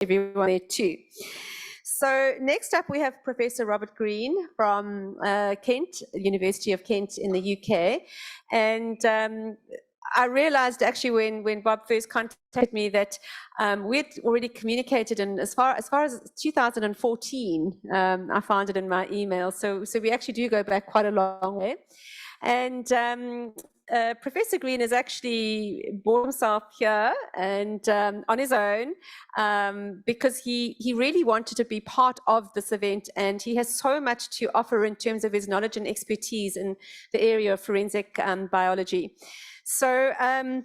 everyone there too. So next up, we have Professor Robert Green from Kent, University of Kent in the UK. And I realized actually when Bob first contacted me that we'd already communicated, and as far as 2014, I found it in my email. So we actually do go back quite a long way. And Professor Green has actually brought himself here and on his own because he really wanted to be part of this event, and he has so much to offer in terms of his knowledge and expertise in the area of forensic biology. So a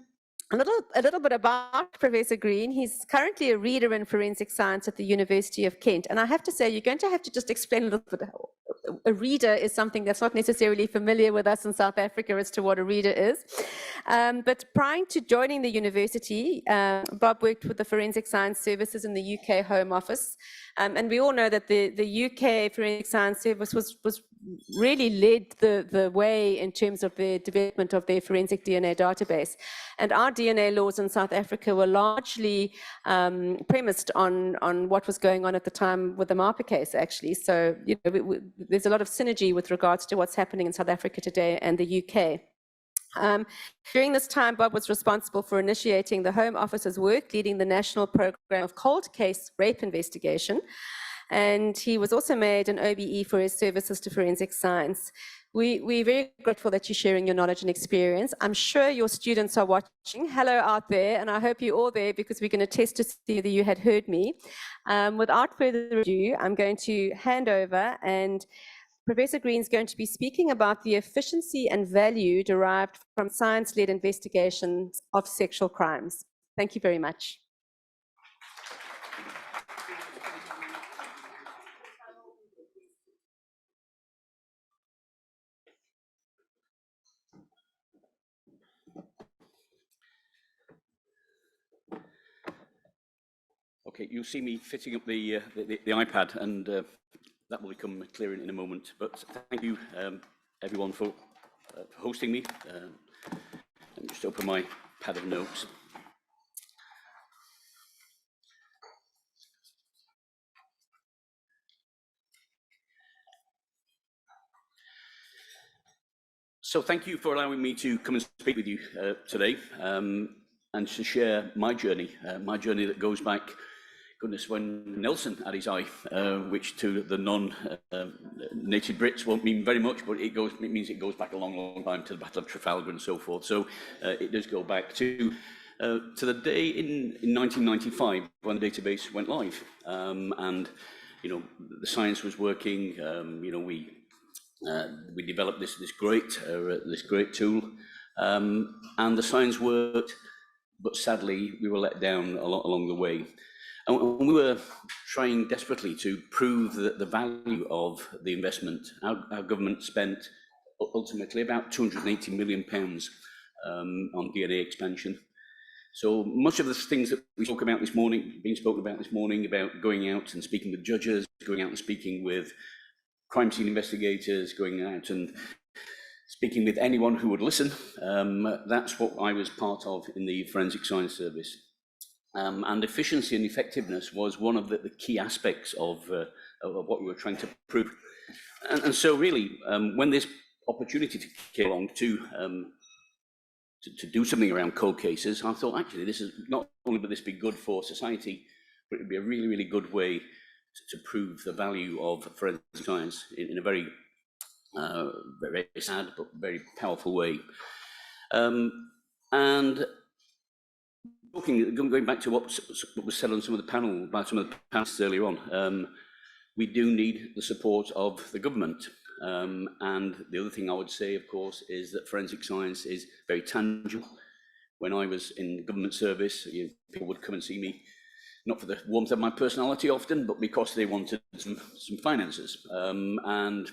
little bit about Professor Green. He's currently a reader in forensic science at the University of Kent. And I have to say, you're going to have to just explain a little bit. A reader is something that's not necessarily familiar with us in South Africa as to what a reader is. But prior to joining the university, Bob worked with the Forensic Science Services in the UK Home Office. And we all know that the UK Forensic Science Service was really led the way in terms of the development of their forensic DNA database. And our DNA laws in South Africa were largely premised on what was going on at the time with the Marper case, actually. So you know, there's a lot of synergy with regards to what's happening in South Africa today and the UK. During this time, Bob was responsible for initiating the Home Office's work, leading the national program of cold case rape investigation. And he was also made an OBE for his services to forensic science. We're very grateful that you're sharing your knowledge and experience. I'm sure your students are watching. Hello out there, and I hope you're all there because we're going to test to see that you had heard me. Without further ado, I'm going to hand over, and Professor Green is going to be speaking about the efficiency and value derived from science-led investigations of sexual crimes. Thank you very much. Okay, you'll see me fitting up the iPad, and that will become clear in a moment. But thank you, everyone, for hosting me. Let me just open my pad of notes. So thank you for allowing me to come and speak with you today and to share my journey that goes back, goodness, when Nelson had his eye, which to the non-native Brits won't mean very much, but it means it goes back a long, long time to the Battle of Trafalgar and so forth. So it does go back to the day in 1995 when the database went live, and you know the science was working. You know we developed this great tool, and the science worked, but sadly we were let down a lot along the way. And we were trying desperately to prove that the value of the investment. Our government spent ultimately about £280 million on DNA expansion. So much of the things that we spoke about this morning, being spoken about this morning, about going out and speaking with judges, going out and speaking with crime scene investigators, going out and speaking with anyone who would listen, that's what I was part of in the Forensic Science Service. And efficiency and effectiveness was one of the key aspects of what we were trying to prove. And so really, when this opportunity came along to do something around cold cases, I thought, actually, this is not only will this be good for society, but it would be a really, really good way to prove the value of forensic science in a very, very sad but very powerful way. And going back to what was said on some of the panel, by some of the panelists earlier on, we do need the support of the government. And the other thing I would say, of course, is that forensic science is very tangible. When I was in government service, people would come and see me, not for the warmth of my personality often, but because they wanted some finances. And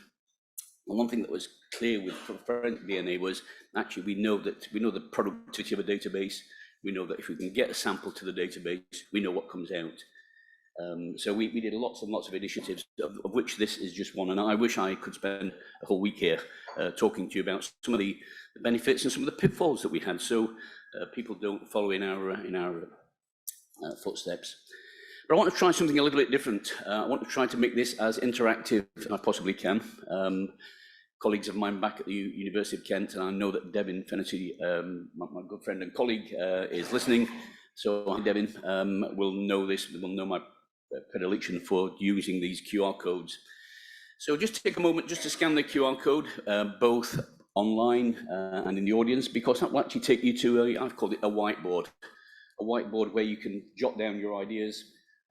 one thing that was clear with forensic DNA was actually we know the productivity of a database. We know that if we can get a sample to the database, we know what comes out. So we did lots and lots of initiatives, of which this is just one. And I wish I could spend a whole week here talking to you about some of the benefits and some of the pitfalls that we had, so people don't follow in our footsteps. But I want to try something a little bit different. I want to try to make this as interactive as I possibly can. Colleagues of mine back at the University of Kent, and I know that Devin Finnerty, my good friend and colleague, is listening. So hi, Devin, will know this, will know my predilection for using these QR codes. So just take a moment just to scan the QR code, both online and in the audience, because that will actually take you to, I've called it a whiteboard where you can jot down your ideas.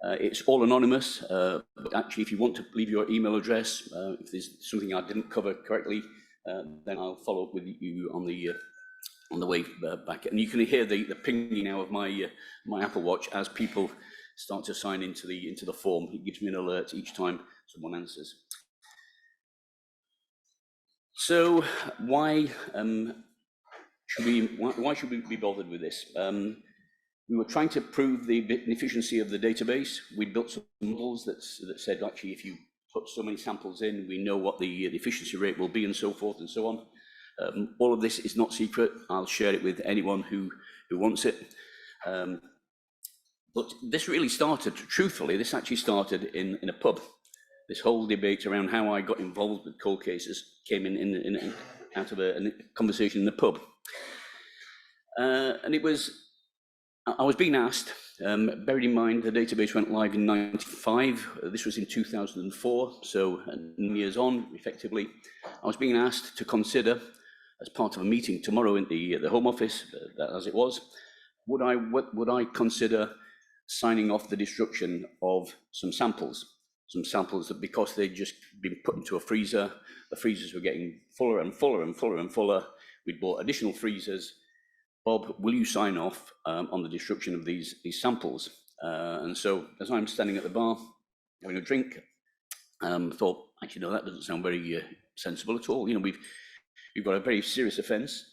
It's all anonymous, but actually if you want to leave your email address, if there's something I didn't cover correctly, then I'll follow up with you on the way back. And you can hear the pinging now of my Apple Watch as people start to sign into the form. It gives me an alert each time someone answers. So why should we be bothered with this? We were trying to prove the efficiency of the database. We built some models that said, actually, if you put so many samples in, we know what the efficiency rate will be, and so forth and so on. All of this is not secret. I'll share it with anyone who wants it. But this really started, truthfully, this actually started in a pub. This whole debate around how I got involved with cold cases came in out of a conversation in the pub. And it was, I was being asked, bearing in mind the database went live in '95, this was in 2004, so 9 years on, effectively. I was being asked to consider, as part of a meeting tomorrow in the Home Office, as it was, would I consider signing off the destruction of some samples that, because they'd just been put into a freezer, the freezers were getting fuller and fuller and fuller and fuller. We'd bought additional freezers. Bob, will you sign off on the destruction of these samples? And so, as I'm standing at the bar having a drink, thought, actually, no, that doesn't sound very sensible at all. You know, we've got a very serious offence.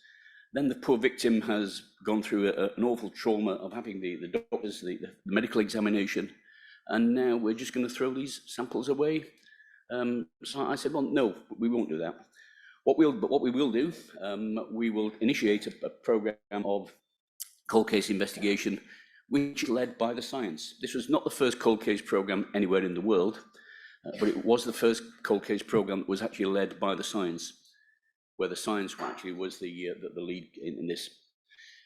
Then the poor victim has gone through an awful trauma of having the doctors, the medical examination, and now we're just going to throw these samples away. So I said, well, no, we won't do that. What we will do, we will initiate a program of cold case investigation, which is led by the science. This was not the first cold case program anywhere in the world, but it was the first cold case program that was actually led by the science, where the science actually was the lead in this.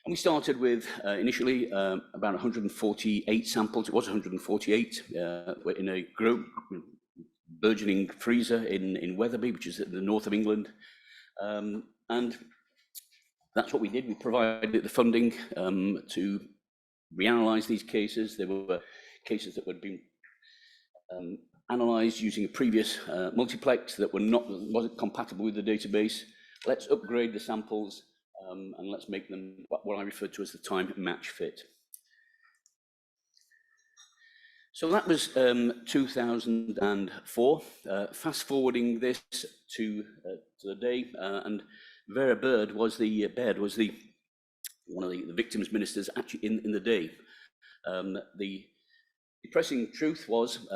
And we started with initially about 148 samples. It was 148 in a burgeoning freezer in Wetherby, which is in the north of England. And that's what we did. We provided the funding to reanalyze these cases. There were cases that had been analysed using a previous multiplex that wasn't compatible with the database. Let's upgrade the samples and let's make them what I referred to as the time match fit. So that was 2004. Fast forwarding this to the day, and Vera Baird was one of the victims' ministers actually in the day. The depressing truth was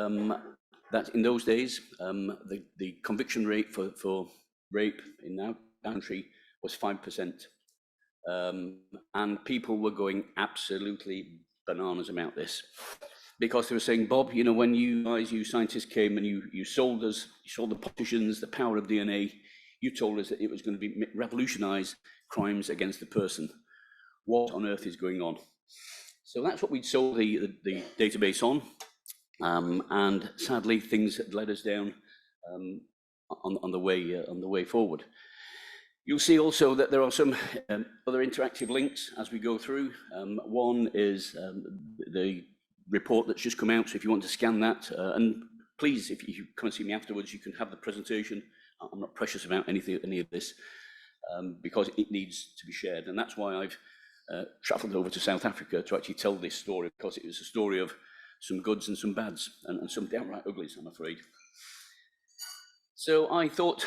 that in those days, the conviction rate for rape in our country was 5%. And people were going absolutely bananas about this, because they were saying, Bob, you know, when you scientists came and you sold the politicians the power of DNA, you told us that it was going to revolutionize crimes against the person. What on earth is going on? So that's what we'd sold the database on. And sadly, things had led us down on the way forward. You'll see also that there are some other interactive links as we go through. One is the report that's just come out, so if you want to scan that, and please, if you come and see me afterwards, you can have the presentation. I'm not precious about any of this, because it needs to be shared, and that's why I've travelled over to South Africa to actually tell this story, because it was a story of some goods and some bads, and some downright uglies, I'm afraid. So I thought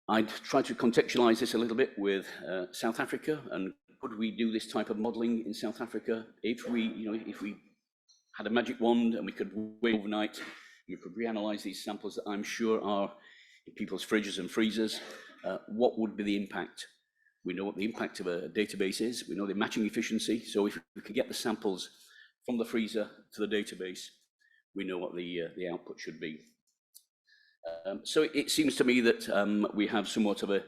I'd try to contextualise this a little bit with South Africa, and could we do this type of modelling in South Africa if we had a magic wand and we could wait overnight, we could reanalyze these samples that I'm sure are in people's fridges and freezers. What would be the impact? We know what the impact of a database is. We know the matching efficiency. So if we could get the samples from the freezer to the database, we know what the output should be. So it seems to me that we have somewhat of a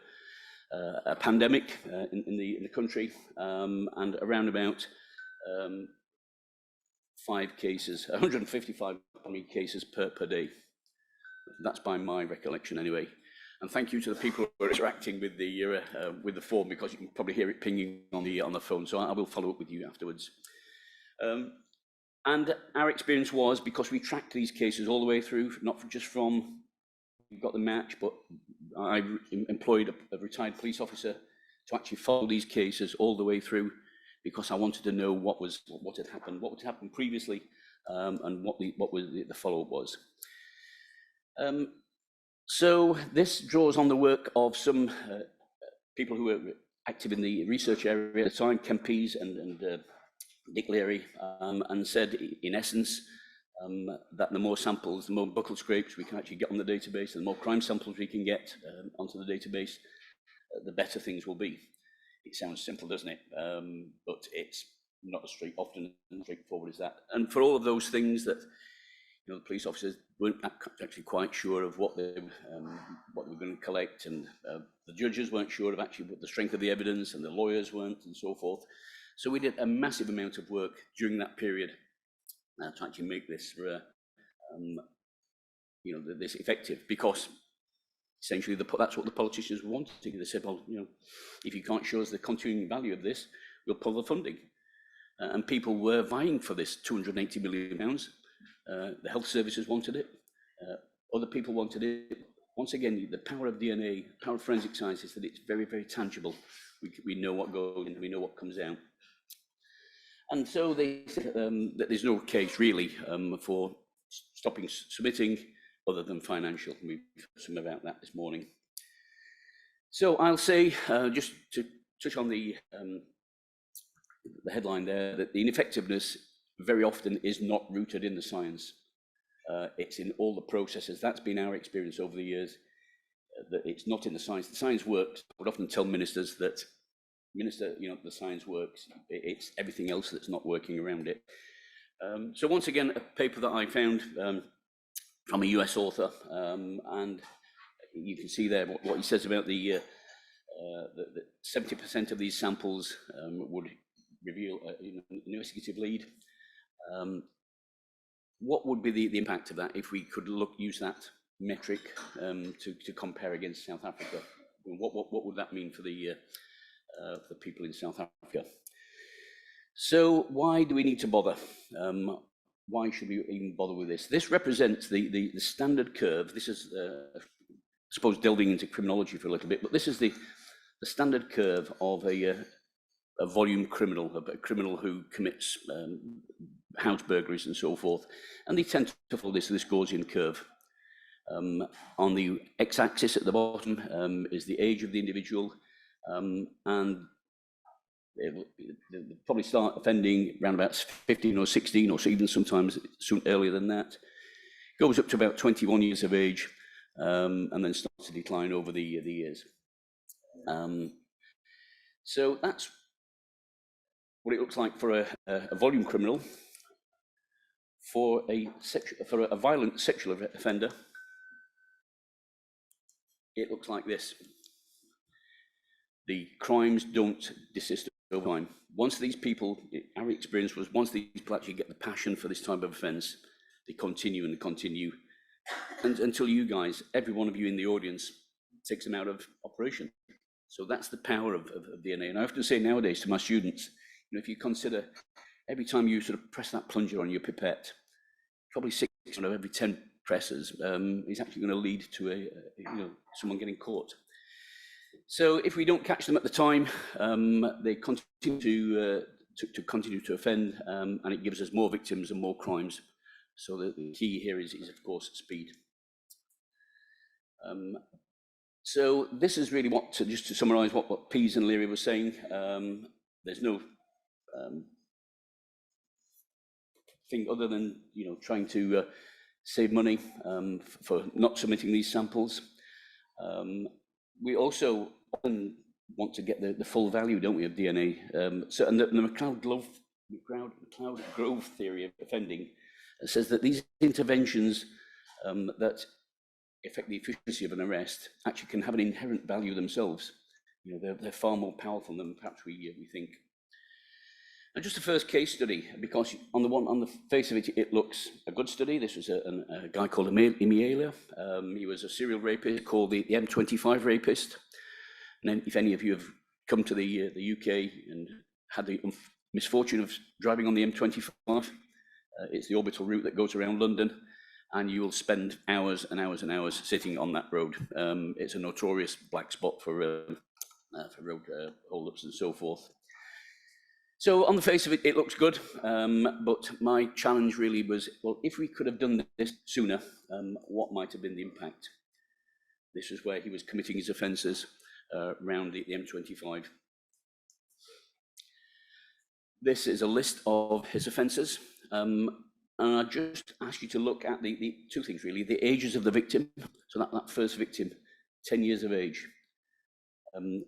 pandemic in the country, and around about 155 cases per day. That's by my recollection anyway. And thank you to the people who are interacting with the form, because you can probably hear it pinging on the phone. So I will follow up with you afterwards. And our experience was, because we tracked these cases all the way through, not just from we got the match, but I employed a retired police officer to actually follow these cases all the way through, because I wanted to know what had happened previously, and what the follow-up was. So this draws on the work of some people who were active in the research area at the time, Ken Pease and Dick Leary, and said, in essence, that the more samples, the more buckle scrapes we can actually get on the database, and the more crime samples we can get onto the database, the better things will be. It sounds simple, doesn't it? But it's not as straightforward as that. And for all of those things that the police officers weren't actually quite sure of what they were going to collect, and the judges weren't sure of actually what the strength of the evidence, and the lawyers weren't, and so forth. So we did a massive amount of work during that period to actually make this, this effective, because essentially that's what the politicians wanted. They said, well, if you can't show us the continuing value of this, we'll pull the funding. And people were vying for this £280 million. The health services wanted it. Other people wanted it. Once again, the power of DNA, power of forensic science is that it's very, very tangible. We know what goes in, we know what comes out. And so they said that there's no case really for stopping submitting other than financial. We've heard some about that this morning. So I'll say, just to touch on the headline there, that the ineffectiveness very often is not rooted in the science. It's in all the processes. That's been our experience over the years, that it's not in the science. The science works. I would often tell ministers that, Minister, the science works. It's everything else that's not working around it. So once again, a paper that I found from a US author, and you can see there what he says about the 70% of these samples would reveal an investigative lead. What would be the impact of that if we could use that metric to compare against South Africa? What would that mean for the people in South Africa? So why do we need to bother? Why should we even bother with this? This represents the standard curve. This is, I suppose, delving into criminology for a little bit, but this is the standard curve of a volume criminal, a criminal who commits house burglaries and so forth. And they tend to follow this Gaussian curve. On the x-axis at the bottom is the age of the individual, and they'll probably start offending around about 15 or 16, or even sometimes soon earlier than that. Goes up to about 21 years of age, and then starts to decline over the years. So that's what it looks like for a volume criminal. For a violent sexual offender, it looks like this. The crimes don't desist over time. Once these people, our experience was, once these people actually get the passion for this type of offence, they continue and continue, and until you guys, every one of you in the audience, takes them out of operation. So that's the power of DNA. And I often say nowadays to my students, if you consider every time you sort of press that plunger on your pipette, probably 6 out of every 10 presses is actually going to lead to someone getting caught. So if we don't catch them at the time, they continue to offend, and it gives us more victims and more crimes. So the key here is of course speed. So this is really just to summarise what Pease and Leary were saying. There's no thing other than trying to save money for not submitting these samples. We also often want to get the full value, don't we, of DNA? So, and the McLeod Glove McLeod Grove theory of offending says that these interventions that affect the efficiency of an arrest actually can have an inherent value themselves. You know, they're far more powerful than perhaps we think. And just the first case study, because on the face of it, it looks a good study. This was a guy called Imiela. He was a serial rapist called the M25 rapist. And then if any of you have come to the UK and had the misfortune of driving on the M25, it's the orbital route that goes around London, and you will spend hours and hours and hours sitting on that road. It's a notorious black spot for road hold-ups and so forth. So on the face of it, it looks good, but my challenge really was, well, if we could have done this sooner, what might have been the impact? This is where he was committing his offences around the M25. This is a list of his offences, and I just ask you to look at the two things really, the ages of the victim. So that first victim, 10 years of age, and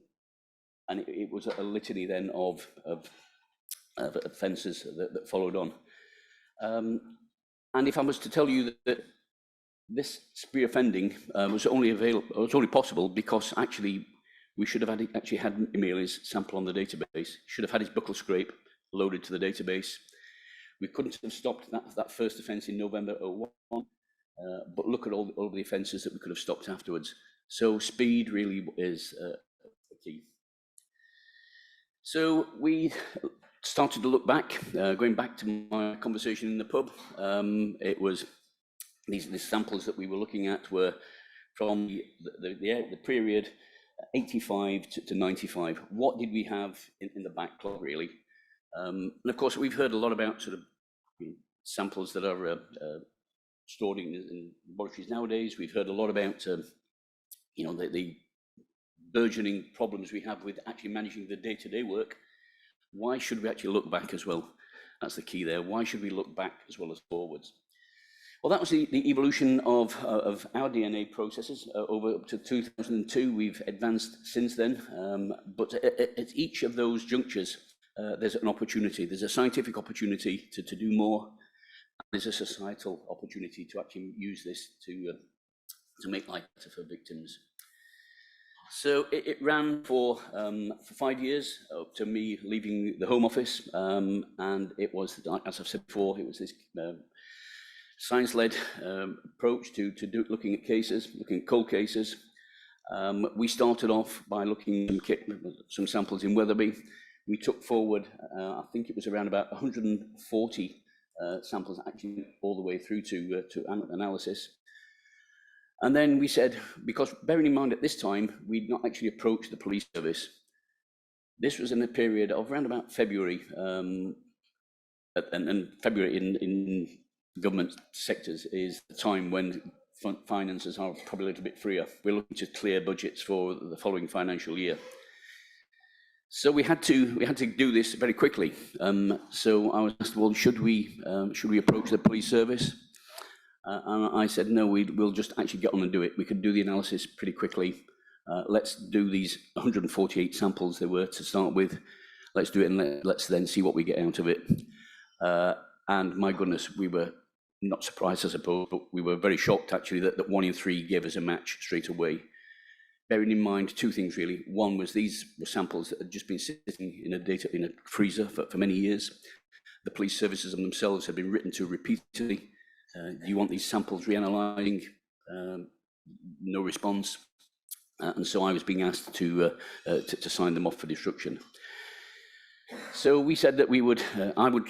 it was a litany then of offences that followed on. And if I was to tell you that this reoffending was only possible because actually we should have had Emilia's sample on the database, should have had his buccal scrape loaded to the database. We couldn't have stopped that first offence in November 01, but look at all the offences that we could have stopped afterwards. So speed really is key. So we started to look back, going back to my conversation in the pub. It was these samples that we were looking at were from the period 85 to 95. What did we have in the backlog really? And of course, we've heard a lot about sort of samples that are stored in laboratories nowadays. We've heard a lot about the burgeoning problems we have with actually managing the day-to-day work. Why should we actually look back as well? That's the key there. Why should we look back as well as forwards? Well, that was the evolution of our DNA processes over up to 2002. We've advanced since then, but at each of those junctures, there's an opportunity. There's a scientific opportunity to do more. There's a societal opportunity to actually use this to make life better for victims. So it ran for 5 years up to me leaving the Home Office, and it was, as I've said before, it was this science-led approach to looking at cases, looking at cold cases. We started off by looking at some samples in Wetherby. We took forward, I think it was around about 140 samples actually all the way through to analysis. And then we said, because bearing in mind at this time, we'd not actually approached the police service. This was in the period of around about February, and February in government sectors is the time when finances are probably a little bit freer. We're looking to clear budgets for the following financial year. So we had to do this very quickly. So I was asked, well, should we approach the police service? And I said, no, we'll just actually get on and do it. We could do the analysis pretty quickly. Let's do these 148 samples there were to start with. Let's do it and let's then see what we get out of it. And my goodness, we were not surprised, I suppose, but we were very shocked actually that 1 in 3 gave us a match straight away. Bearing in mind two things really. One was these were samples that had just been sitting in a freezer for many years. The police services themselves had been written to repeatedly. Do you want these samples reanalyzing? No response. And so I was being asked to sign them off for destruction. So we said that I would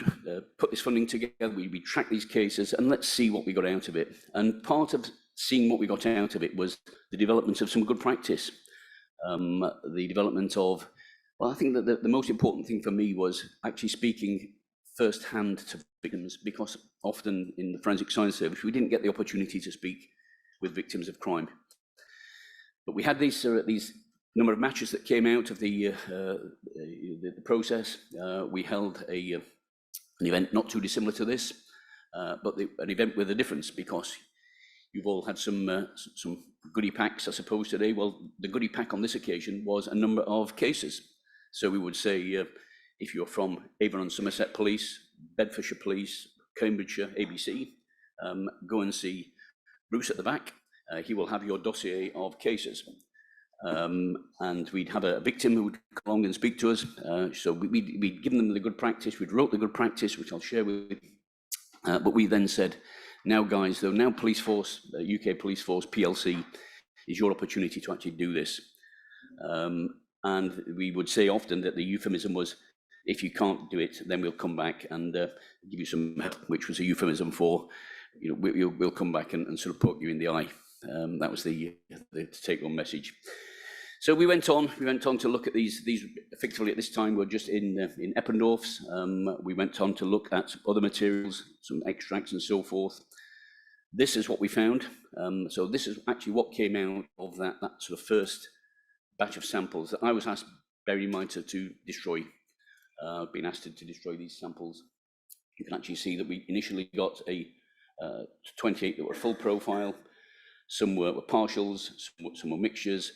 put this funding together, we'd track these cases, and let's see what we got out of it. And part of seeing what we got out of it was the development of some good practice. The development of, well, I think that the most important thing for me was actually speaking firsthand to victims, because often in the forensic science service, we didn't get the opportunity to speak with victims of crime. But we had these number of matches that came out of the process. We held an event not too dissimilar to this, but an event with a difference, because you've all had some goodie packs, I suppose, today. Well, the goodie pack on this occasion was a number of cases. So we would say, if you're from Avon and Somerset Police, Bedfordshire Police, Cambridgeshire, ABC, go and see Bruce at the back. He will have your dossier of cases. And we'd have a victim who would come along and speak to us. So we'd given them the good practice, we'd wrote the good practice, which I'll share with you. But we then said, now guys, though, now Police Force, UK Police Force, PLC, is your opportunity to actually do this. And we would say often that the euphemism was, if you can't do it, then we'll come back and give you some help, which was a euphemism for, you know, we'll come back and sort of poke you in the eye. That was the take-home message. So we went on to look at these effectively at this time we're just in Eppendorf's. We went on to look at other materials, some extracts and so forth. This is what we found. So this is actually what came out of that sort of first batch of samples that I was asked, bear in mind, to destroy. I've been asked to destroy these samples. You can actually see that we initially got 28 that were full profile. Some were partials, some were mixtures.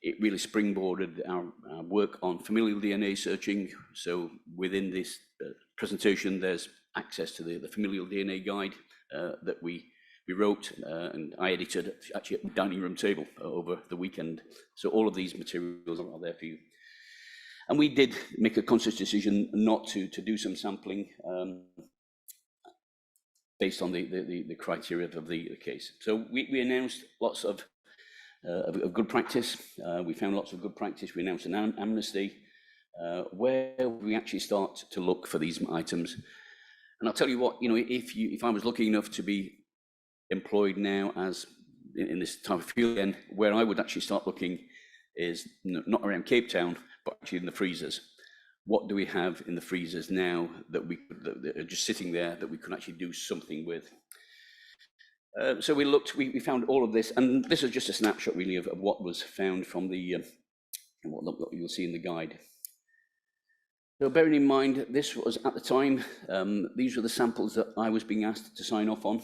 It really springboarded our work on familial DNA searching. So within this presentation, there's access to the familial DNA guide that we wrote and I edited actually at the dining room table over the weekend. So all of these materials are there for you. And we did make a conscious decision not to do some sampling based on the criteria of the case. So we announced lots of good practice. We found lots of good practice. We announced an amnesty where we actually start to look for these items. And I'll tell you what, you know, if I was lucky enough to be employed now as in this type of field again, where I would actually start looking is not around Cape Town, but actually in the freezers. What do we have in the freezers now that that are just sitting there that we could actually do something with? So we looked, we found all of this, and this is just a snapshot really of what was found from the what you'll see in the guide. So bearing in mind, this was at the time, these were the samples that I was being asked to sign off on.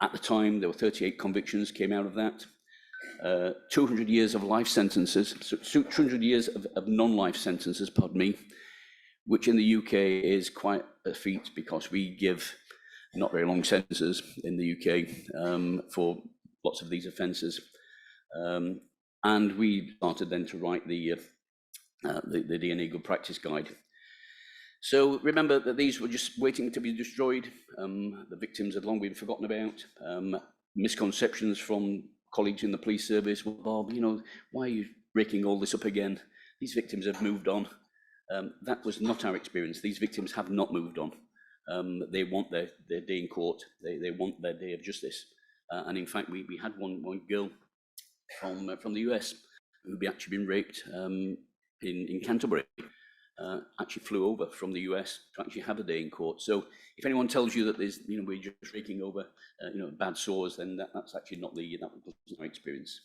At the time, there were 38 convictions came out of that. 200 years of life sentences, so 200 years of non-life sentences, pardon me, which in the UK is quite a feat because we give not very long sentences in the UK for lots of these offences. And we started then to write the DNA Good Practice Guide. So remember that these were just waiting to be destroyed. The victims had long been forgotten about. Misconceptions from colleagues in the police service, well, Bob, you know, why are you breaking all this up again? These victims have moved on. That was not our experience. These victims have not moved on. They want their day in court. They want their day of justice. And in fact, we had one girl from the US who'd actually been raped in Canterbury. Actually flew over from the US to actually have a day in court. So if anyone tells you that there's, you know, we're just raking over, you know, bad sores, then that's actually not that wasn't our experience.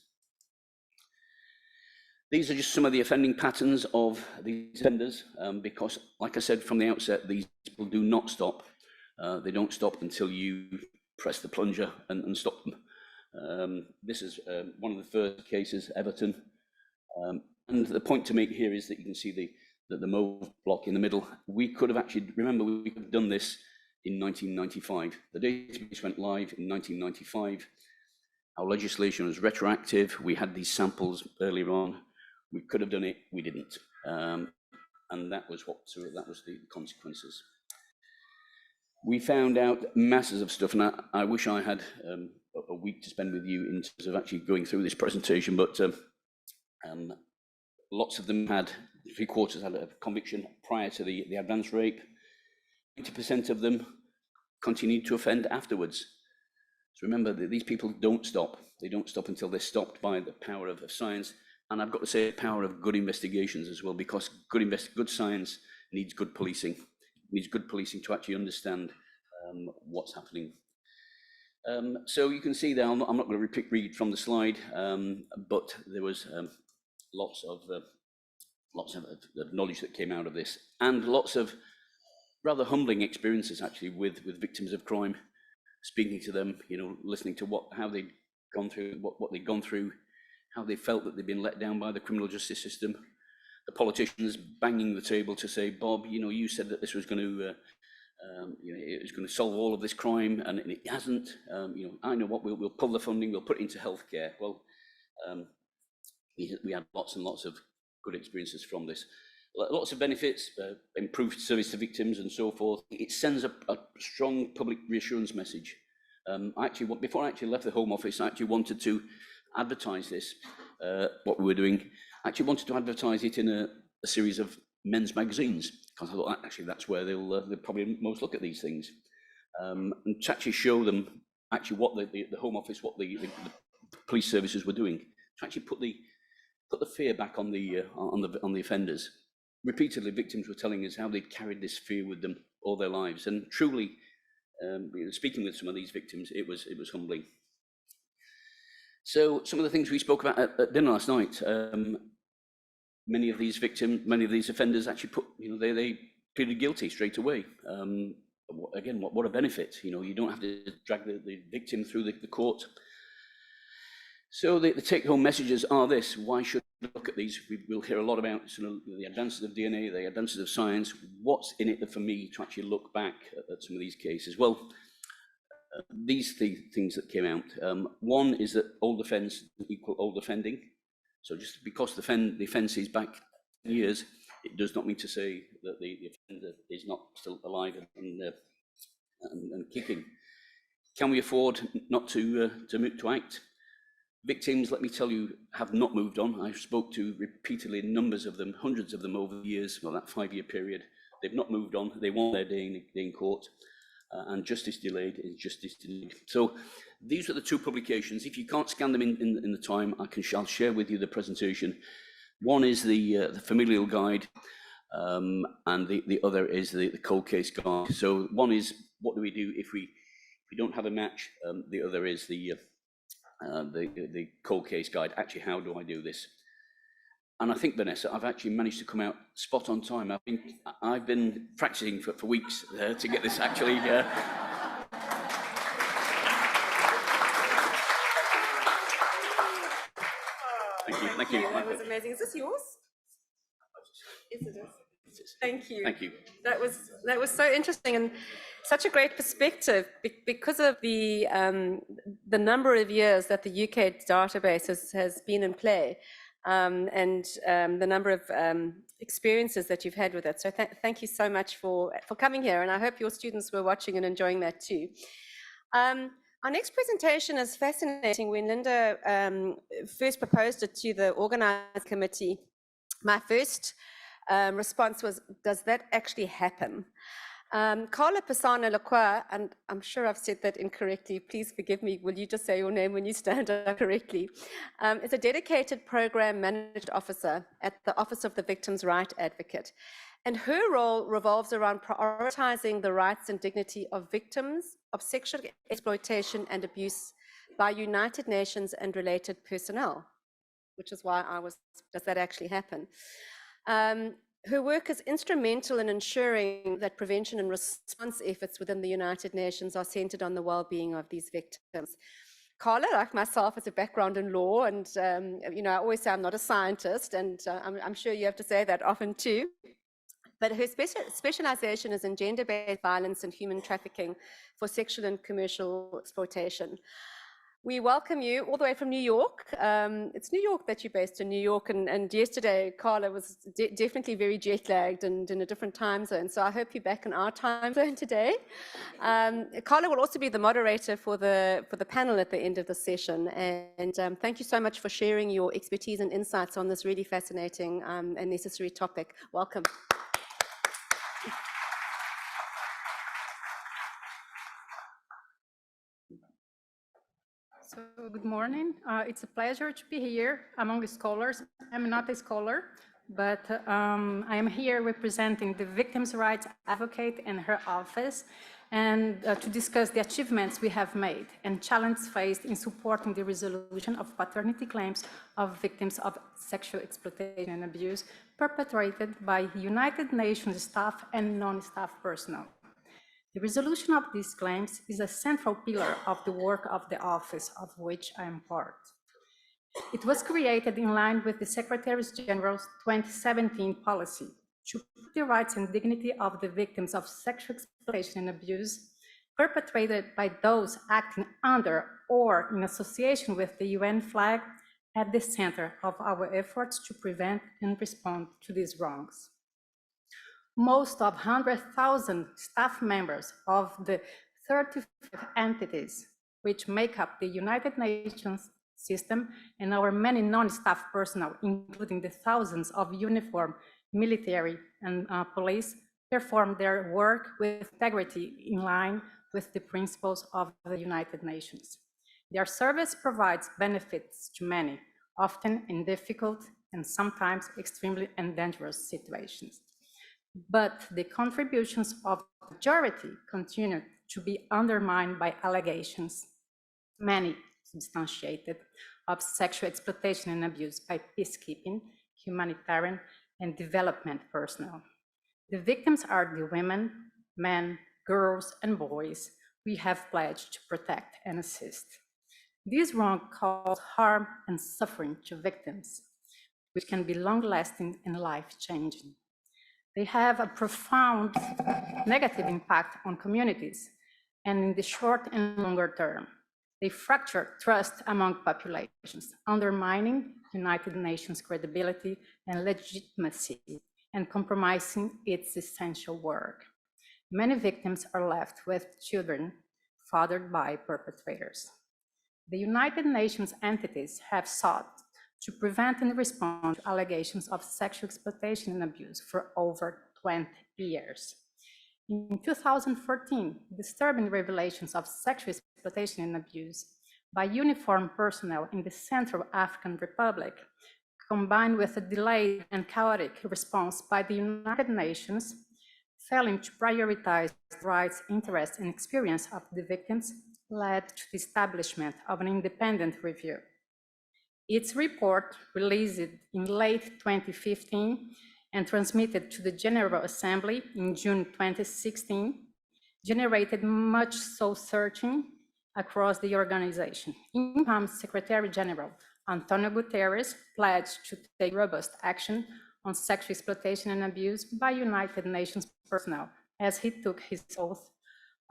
These are just some of the offending patterns of these offenders, because, like I said from the outset, these people do not stop. They don't stop until you press the plunger and stop them. This is one of the first cases, Everton. And the point to make here is that you can see the mauve block in the middle. We could have actually, remember, we could have done this in 1995. The database went live in 1995. Our legislation was retroactive. We had these samples earlier on. We could have done it, we didn't. And that was the consequences. We found out masses of stuff, and I wish I had a week to spend with you in terms of actually going through this presentation, but lots of them had, 3/4 had a conviction prior to the advanced rape. 80% of them continued to offend afterwards. So remember that these people don't stop. They don't stop until they're stopped by the power of science. And I've got to say the power of good investigations as well, because good science needs good policing. It needs good policing to actually understand what's happening. So you can see there, I'm not going to read from the slide, but there was lots of knowledge that came out of this, and lots of rather humbling experiences actually with victims of crime, speaking to them, you know, listening to how they'd gone through, what they'd gone through, how they felt that they'd been let down by the criminal justice system, the politicians banging the table to say, Bob, you know, you said that this was going to, you know, it was going to solve all of this crime, and it hasn't. You know, I know what, we'll pull the funding, we'll put it into healthcare. Well, we had lots and lots of good experiences from this. Lots of benefits, improved service to victims and so forth. It sends a strong public reassurance message. Before I actually left the Home Office, I actually wanted to advertise this, what we were doing. I actually wanted to advertise it in a series of men's magazines, because I thought actually that's where they'll probably most look at these things. And to actually show them actually what the Home Office, what the police services were doing, to actually put the fear back on the offenders. Repeatedly, victims were telling us how they'd carried this fear with them all their lives, and truly, speaking with some of these victims, it was humbling. So, some of the things we spoke about at dinner last night. Many of these victims, many of these offenders, actually they pleaded guilty straight away. Again, what a benefit! You know, you don't have to drag the victim through the court. So the take-home messages are this: why should we look at these? We'll hear a lot about sort of the advances of DNA, the advances of science. What's in it for me to actually look back at some of these cases? Well, these things that came out. One is that old offence equal old offending. So just because the offence is back years, it does not mean to say that the offender is not still alive and kicking. Can we afford not to act? Victims, let me tell you, have not moved on. I've spoke to repeatedly numbers of them, hundreds of them over the years, well, that 5-year period. They've not moved on. They want their day in court, and justice delayed is justice delayed. So these are the two publications. If you can't scan them in the time, I'll share with you the presentation. One is the familial guide, and the other is the cold case guide. So one is, what do we do if we don't have a match? The other is the cold case guide. Actually, how do I do this? And I think, Vanessa, I've actually managed to come out spot on time. I've been practicing for weeks to get this actually. Thank you. That was amazing. Is this yours? Yes, it is. Thank you. Thank you. That was so interesting and such a great perspective because of the number of years that the UK database has been in play, and the number of experiences that you've had with it. So thank you so much for coming here, and I hope your students were watching and enjoying that too. Our next presentation is fascinating. When Linda first proposed it to the organizing committee, my first response was, does that actually happen? Carla Pisano-Lacroix, and I'm sure I've said that incorrectly, please forgive me, will you just say your name when you stand up correctly, is a dedicated program managed officer at the Office of the Victims' Right Advocate. And her role revolves around prioritizing the rights and dignity of victims of sexual exploitation and abuse by United Nations and related personnel, which is why does that actually happen? Her work is instrumental in ensuring that prevention and response efforts within the United Nations are centered on the well-being of these victims. Carla, like myself, has a background in law, and I always say I'm not a scientist, and I'm sure you have to say that often too. But her specialization is in gender-based violence and human trafficking for sexual and commercial exploitation. We welcome you all the way from New York. It's New York that you're based in, New York, and yesterday Carla was definitely very jet-lagged and in a different time zone, so I hope you're back in our time zone today. Carla will also be the moderator for the panel at the end of the session, and thank you so much for sharing your expertise and insights on this really fascinating and necessary topic. Welcome. So good morning. It's a pleasure to be here among the scholars. I'm not a scholar, but I am here representing the Victims' Rights Advocate and her office, and to discuss the achievements we have made and challenges faced in supporting the resolution of paternity claims of victims of sexual exploitation and abuse perpetrated by United Nations staff and non-staff personnel. The resolution of these claims is a central pillar of the work of the office, of which I am part. It was created in line with the Secretary General's 2017 policy to put the rights and dignity of the victims of sexual exploitation and abuse perpetrated by those acting under or in association with the UN flag at the center of our efforts to prevent and respond to these wrongs. Most of 100,000 staff members of the 35 entities which make up the United Nations system and our many non-staff personnel, including the thousands of uniformed military and police, perform their work with integrity in line with the principles of the United Nations. Their service provides benefits to many, often in difficult and sometimes extremely and dangerous situations. But the contributions of the majority continue to be undermined by allegations, many substantiated, of sexual exploitation and abuse by peacekeeping, humanitarian, and development personnel. The victims are the women, men, girls, and boys we have pledged to protect and assist. This wrong causes harm and suffering to victims, which can be long-lasting and life-changing. They have a profound negative impact on communities, and in the short and longer term, they fracture trust among populations, undermining United Nations credibility and legitimacy, and compromising its essential work. Many victims are left with children fathered by perpetrators. The United Nations entities have sought to prevent and respond to allegations of sexual exploitation and abuse for over 20 years. In 2014, disturbing revelations of sexual exploitation and abuse by uniformed personnel in the Central African Republic, combined with a delayed and chaotic response by the United Nations, failing to prioritize the rights, interests, and experience of the victims, led to the establishment of an independent review. Its report, released in late 2015 and transmitted to the General Assembly in June 2016, generated much soul-searching across the organization. Interim Secretary General Antonio Guterres pledged to take robust action on sexual exploitation and abuse by United Nations personnel as he took his oath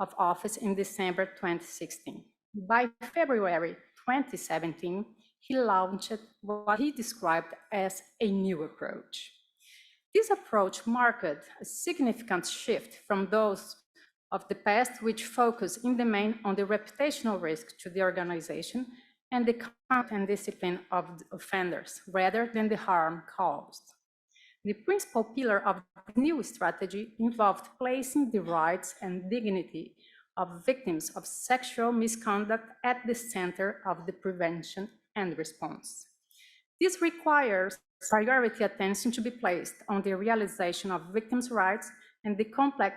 of office in December 2016. By February 2017, he launched what he described as a new approach. This approach marked a significant shift from those of the past, which focus in the main on the reputational risk to the organization and the conduct and discipline of the offenders, rather than the harm caused. The principal pillar of the new strategy involved placing the rights and dignity of victims of sexual misconduct at the center of the prevention and response. This requires priority attention to be placed on the realization of victims' rights and the complex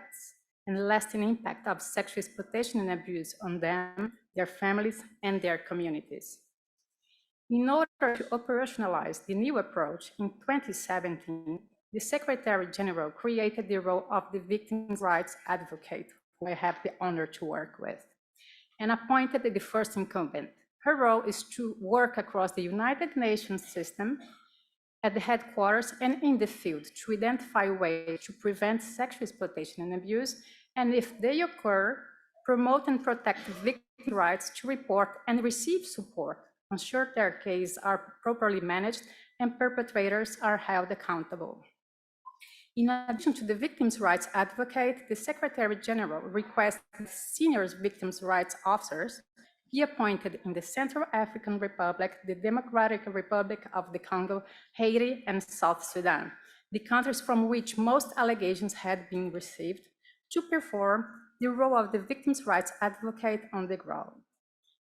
and lasting impact of sexual exploitation and abuse on them, their families, and their communities. In order to operationalize the new approach in 2017, the Secretary General created the role of the Victims' Rights Advocate, who I have the honor to work with, and appointed the first incumbent. Her role is to work across the United Nations system, at the headquarters and in the field, to identify ways to prevent sexual exploitation and abuse, and if they occur, promote and protect victim rights to report and receive support, ensure their cases are properly managed and perpetrators are held accountable. In addition to the Victims' Rights Advocate, the Secretary General requests senior victims' rights officers be appointed in the Central African Republic, the Democratic Republic of the Congo, Haiti, and South Sudan, the countries from which most allegations had been received, to perform the role of the Victims' Rights Advocate on the ground.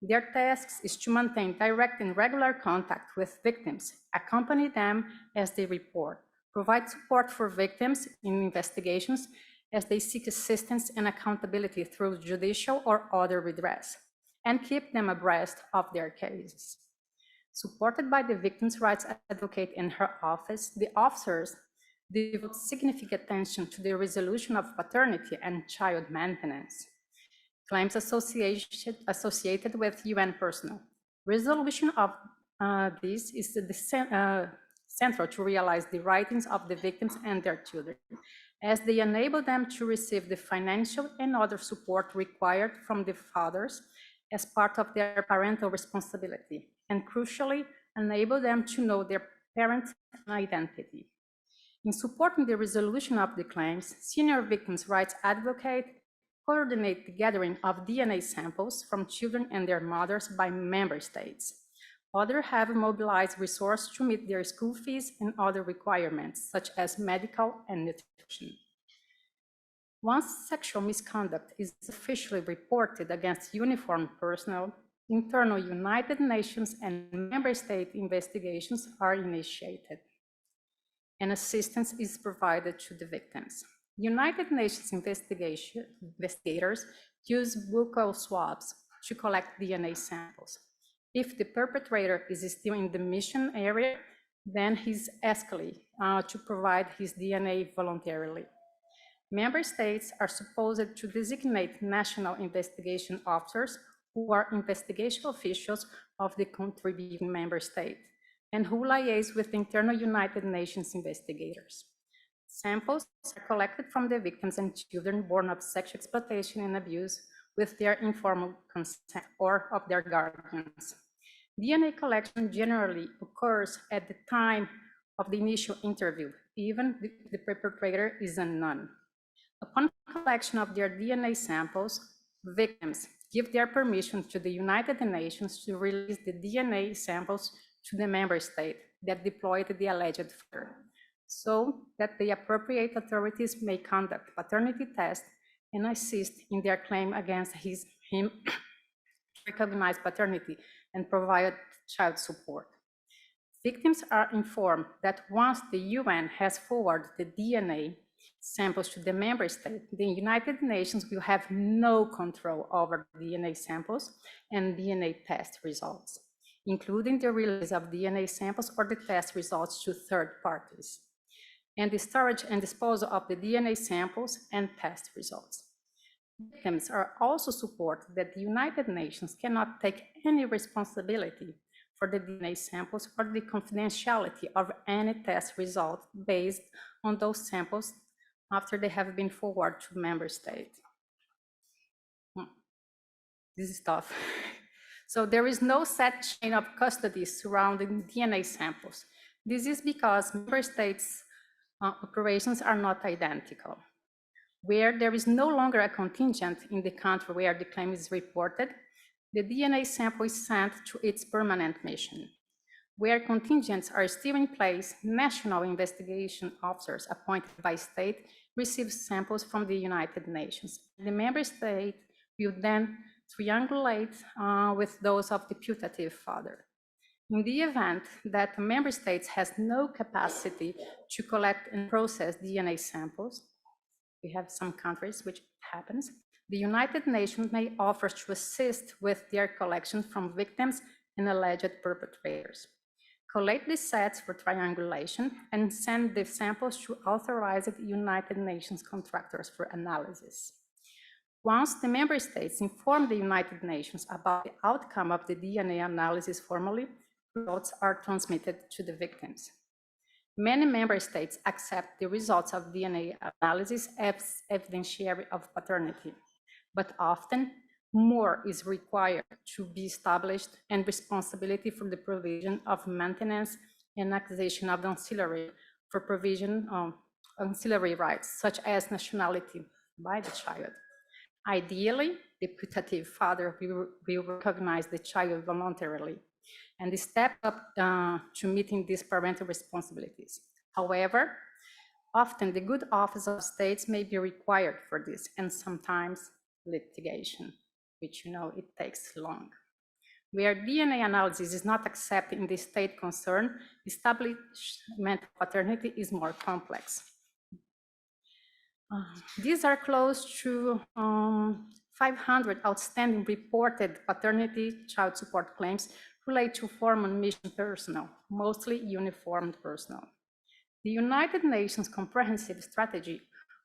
Their task is to maintain direct and regular contact with victims, accompany them as they report, provide support for victims in investigations as they seek assistance and accountability through judicial or other redress, and keep them abreast of their cases. Supported by the Victims' Rights Advocate in her office, the officers devote significant attention to the resolution of paternity and child maintenance, claims associated with UN personnel, resolution of this is central to realize the rights of the victims and their children, as they enable them to receive the financial and other support required from the fathers as part of their parental responsibility, and crucially, enable them to know their parent identity. In supporting the resolution of the claims, senior victims' rights advocate coordinate the gathering of DNA samples from children and their mothers by member states. Others have mobilized resources to meet their school fees and other requirements, such as medical and nutrition. Once sexual misconduct is officially reported against uniformed personnel, internal United Nations and member state investigations are initiated, and assistance is provided to the victims. United Nations investigators use buccal swabs to collect DNA samples. If the perpetrator is still in the mission area, then he's asked to provide his DNA voluntarily. Member states are supposed to designate national investigation officers who are investigation officials of the contributing member state and who liaise with internal United Nations investigators. Samples are collected from the victims and children born of sexual exploitation and abuse with their informal consent or of their guardians. DNA collection generally occurs at the time of the initial interview, even if the perpetrator is unknown. Upon collection of their DNA samples, victims give their permission to the United Nations to release the DNA samples to the member state that deployed the alleged father, so that the appropriate authorities may conduct paternity tests and assist in their claim against him to recognize paternity and provide child support. Victims are informed that once the UN has forwarded the DNA samples to the member state, the United Nations will have no control over DNA samples and DNA test results, including the release of DNA samples or the test results to third parties, and the storage and disposal of the DNA samples and test results. Victims are also supported that the United Nations cannot take any responsibility for the DNA samples or the confidentiality of any test result based on those samples after they have been forwarded to member states. This is tough. So there is no set chain of custody surrounding DNA samples. This is because member states' operations are not identical. Where there is no longer a contingent in the country where the claim is reported, the DNA sample is sent to its permanent mission. Where contingents are still in place, national investigation officers appointed by state receive samples from the United Nations. The member state will then triangulate with those of the putative father. In the event that a member state has no capacity to collect and process DNA samples, we have some countries which happens, the United Nations may offer to assist with their collection from victims and alleged perpetrators, collect the sets for triangulation, and send the samples to authorized United Nations contractors for analysis. Once the member states inform the United Nations about the outcome of the DNA analysis formally, results are transmitted to the victims. Many member states accept the results of DNA analysis as evidentiary of paternity, but often more is required to be established and responsibility for the provision of maintenance and acquisition of ancillary for provision of ancillary rights, such as nationality by the child. Ideally, the putative father will recognize the child voluntarily and step up to meeting these parental responsibilities. However, often the good office of states may be required for this, and sometimes litigation, which it takes long. Where DNA analysis is not accepted in the state concerned, establishment of paternity is more complex. These are close to 500 outstanding reported paternity child support claims relate to former mission personnel, mostly uniformed personnel. The United Nations Comprehensive Strategy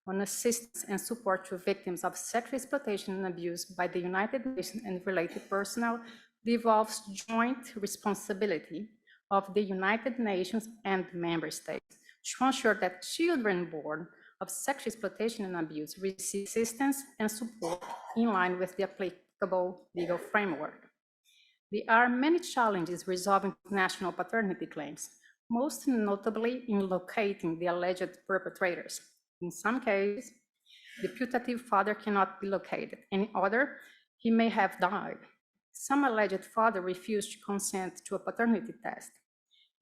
on Assistance and Support to Victims of Sexual Exploitation and Abuse by the United Nations and Related Personnel devolves joint responsibility of the United Nations and member states to ensure that children born of sexual exploitation and abuse receive assistance and support in line with the applicable legal framework. There are many challenges resolving national paternity claims, most notably in locating the alleged perpetrators. In some cases, the putative father cannot be located. In other, he may have died. Some alleged father refused to consent to a paternity test.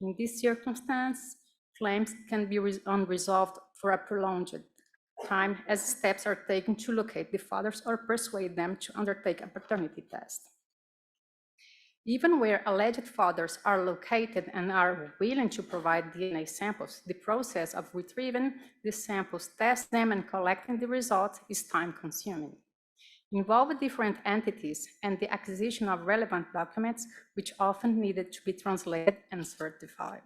In this circumstance, claims can be unresolved for a prolonged time as steps are taken to locate the fathers or persuade them to undertake a paternity test. Even where alleged fathers are located and are willing to provide DNA samples, the process of retrieving the samples, testing them, and collecting the results is time-consuming. Involve different entities and the acquisition of relevant documents, which often needed to be translated and certified.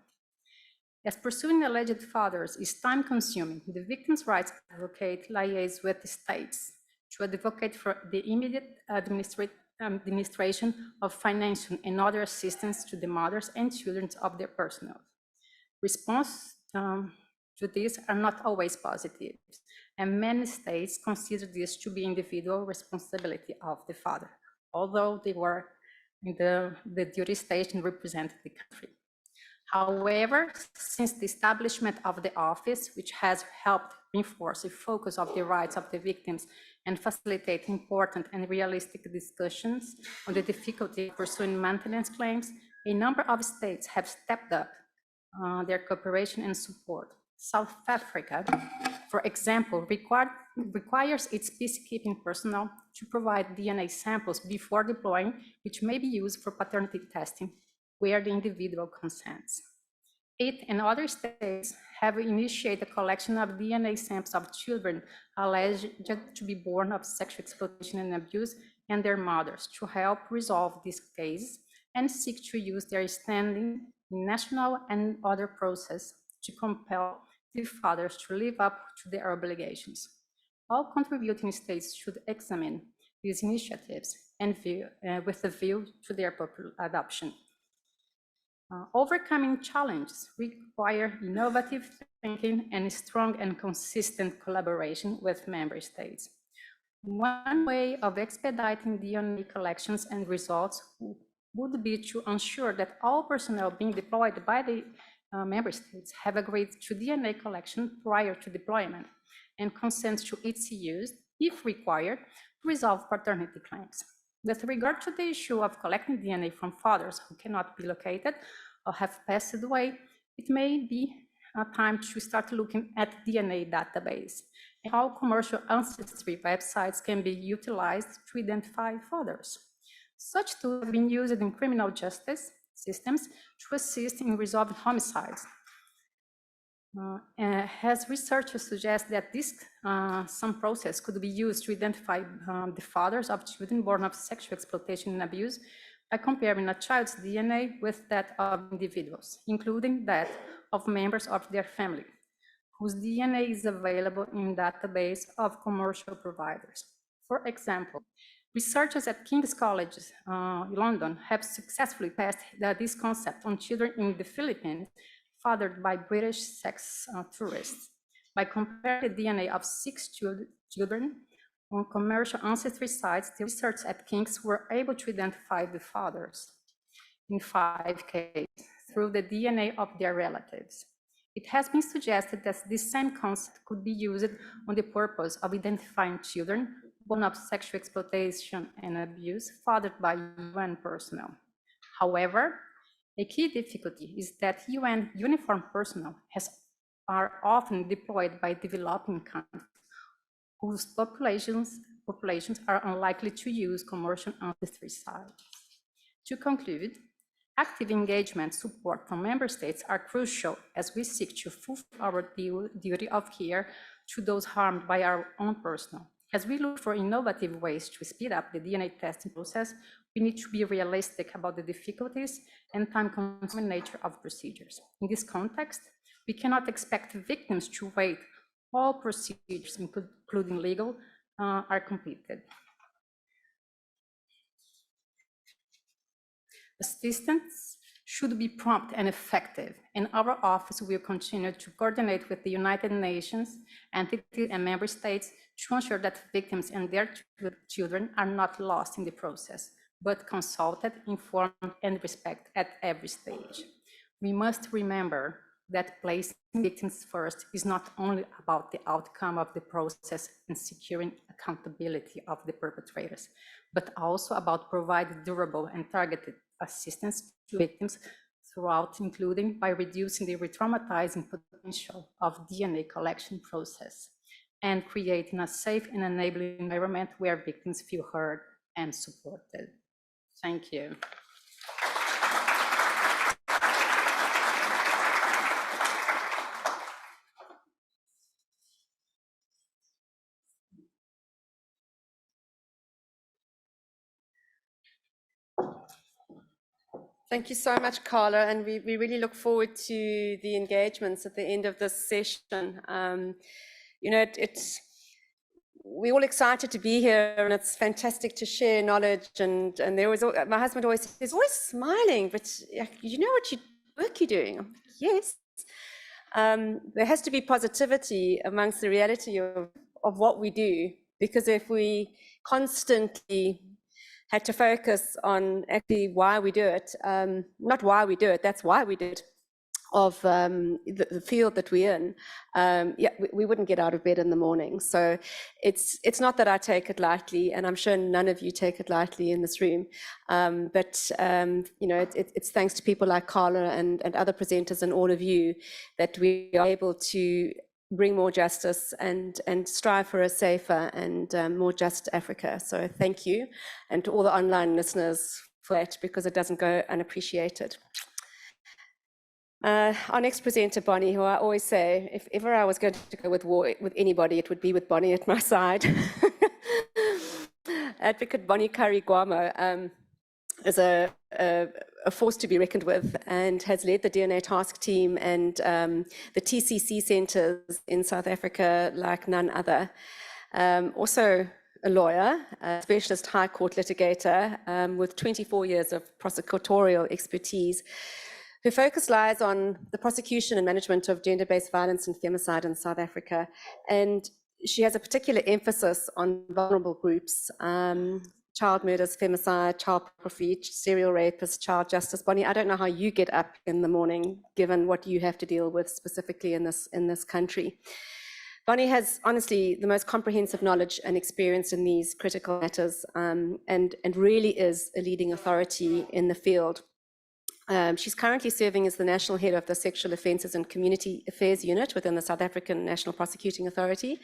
As pursuing alleged fathers is time-consuming, the victims' rights advocate liaises with the states to advocate for the immediate administration of financial and other assistance to the mothers and children of their personnel. Response to these are not always positive, and many states consider this to be individual responsibility of the father, although they were in the duty station representing the country. However, since the establishment of the office, which has helped reinforce the focus of the rights of the victims and facilitate important and realistic discussions on the difficulty of pursuing maintenance claims, a number of states have stepped up their cooperation and support. South Africa, for example, requires its peacekeeping personnel to provide DNA samples before deploying, which may be used for paternity testing, where the individual consents. It and other states have initiated a collection of DNA samples of children alleged to be born of sexual exploitation and abuse and their mothers to help resolve this case and seek to use their standing in national and other processes to compel the fathers to live up to their obligations. All contributing states should examine these initiatives and with a view to their adoption. Overcoming challenges require innovative thinking and strong and consistent collaboration with member states. One way of expediting DNA collections and results would be to ensure that all personnel being deployed by the member states have agreed to DNA collection prior to deployment and consent to its use, if required, to resolve paternity claims. With regard to the issue of collecting DNA from fathers who cannot be located or have passed away, it may be a time to start looking at DNA database and how commercial ancestry websites can be utilized to identify fathers. Such tools have been used in criminal justice systems to assist in resolving homicides. As researchers suggest that some process could be used to identify the fathers of children born of sexual exploitation and abuse by comparing a child's DNA with that of individuals, including that of members of their family, whose DNA is available in database of commercial providers. For example, researchers at King's College London have successfully tested this concept on children in the Philippines fathered by British sex tourists. By comparing the DNA of 6 children on commercial ancestry sites, the researchers at King's were able to identify the fathers in 5 cases through the DNA of their relatives. It has been suggested that this same concept could be used on the purpose of identifying children born of sexual exploitation and abuse fathered by UN personnel. However, a key difficulty is that UN uniformed personnel are often deployed by developing countries whose populations are unlikely to use commercial ancestry sites. To conclude, active engagement support from member states are crucial as we seek to fulfill our duty of care to those harmed by our own personnel. As we look for innovative ways to speed up the DNA testing process, we need to be realistic about the difficulties and time-consuming nature of procedures. In this context, we cannot expect victims to wait all procedures, including legal, are completed. Assistance should be prompt and effective, and our office will continue to coordinate with the United Nations, entities, and member states to ensure that victims and their children are not lost in the process, but consulted, informed, and respected at every stage. We must remember that placing victims first is not only about the outcome of the process and securing accountability of the perpetrators, but also about providing durable and targeted assistance to victims throughout, including by reducing the re-traumatizing potential of DNA collection process and creating a safe and enabling environment where victims feel heard and supported. Thank you. Thank you so much, Carla, and we really look forward to the engagements at the end of this session. You know, we're all excited to be here, and it's fantastic to share knowledge. And there was, my husband always says, he's always smiling, but you know what work you're doing? I'm like, yes. There has to be positivity amongst the reality of what we do, because if we constantly had to focus on actually why we do it, not why we do it, that's why we do it, of the field that we're in, yeah, we wouldn't get out of bed in the morning. So it's not that I take it lightly, and I'm sure none of you take it lightly in this room, but you know, it's thanks to people like Carla and other presenters and all of you that we are able to bring more justice and strive for a safer and more just Africa. So thank you, and to all the online listeners for that, because it doesn't go unappreciated. Our next presenter, Bonnie, who I always say, if ever I was going to go with war with anybody, it would be with Bonnie at my side. Advocate Bonnie Curry-Guamo is a force to be reckoned with, and has led the DNA task team and the TCC centres in South Africa like none other. Also a lawyer, a specialist High Court litigator with 24 years of prosecutorial expertise. Her focus lies on the prosecution and management of gender-based violence and femicide in South Africa, and she has a particular emphasis on vulnerable groups, child murders, femicide, child pornography, serial rapists, child justice. Bonnie, I don't know how you get up in the morning, given what you have to deal with specifically in this country. Bonnie has honestly the most comprehensive knowledge and experience in these critical matters, and really is a leading authority in the field. She's currently serving as the National Head of the Sexual Offences and Community Affairs Unit within the South African National Prosecuting Authority,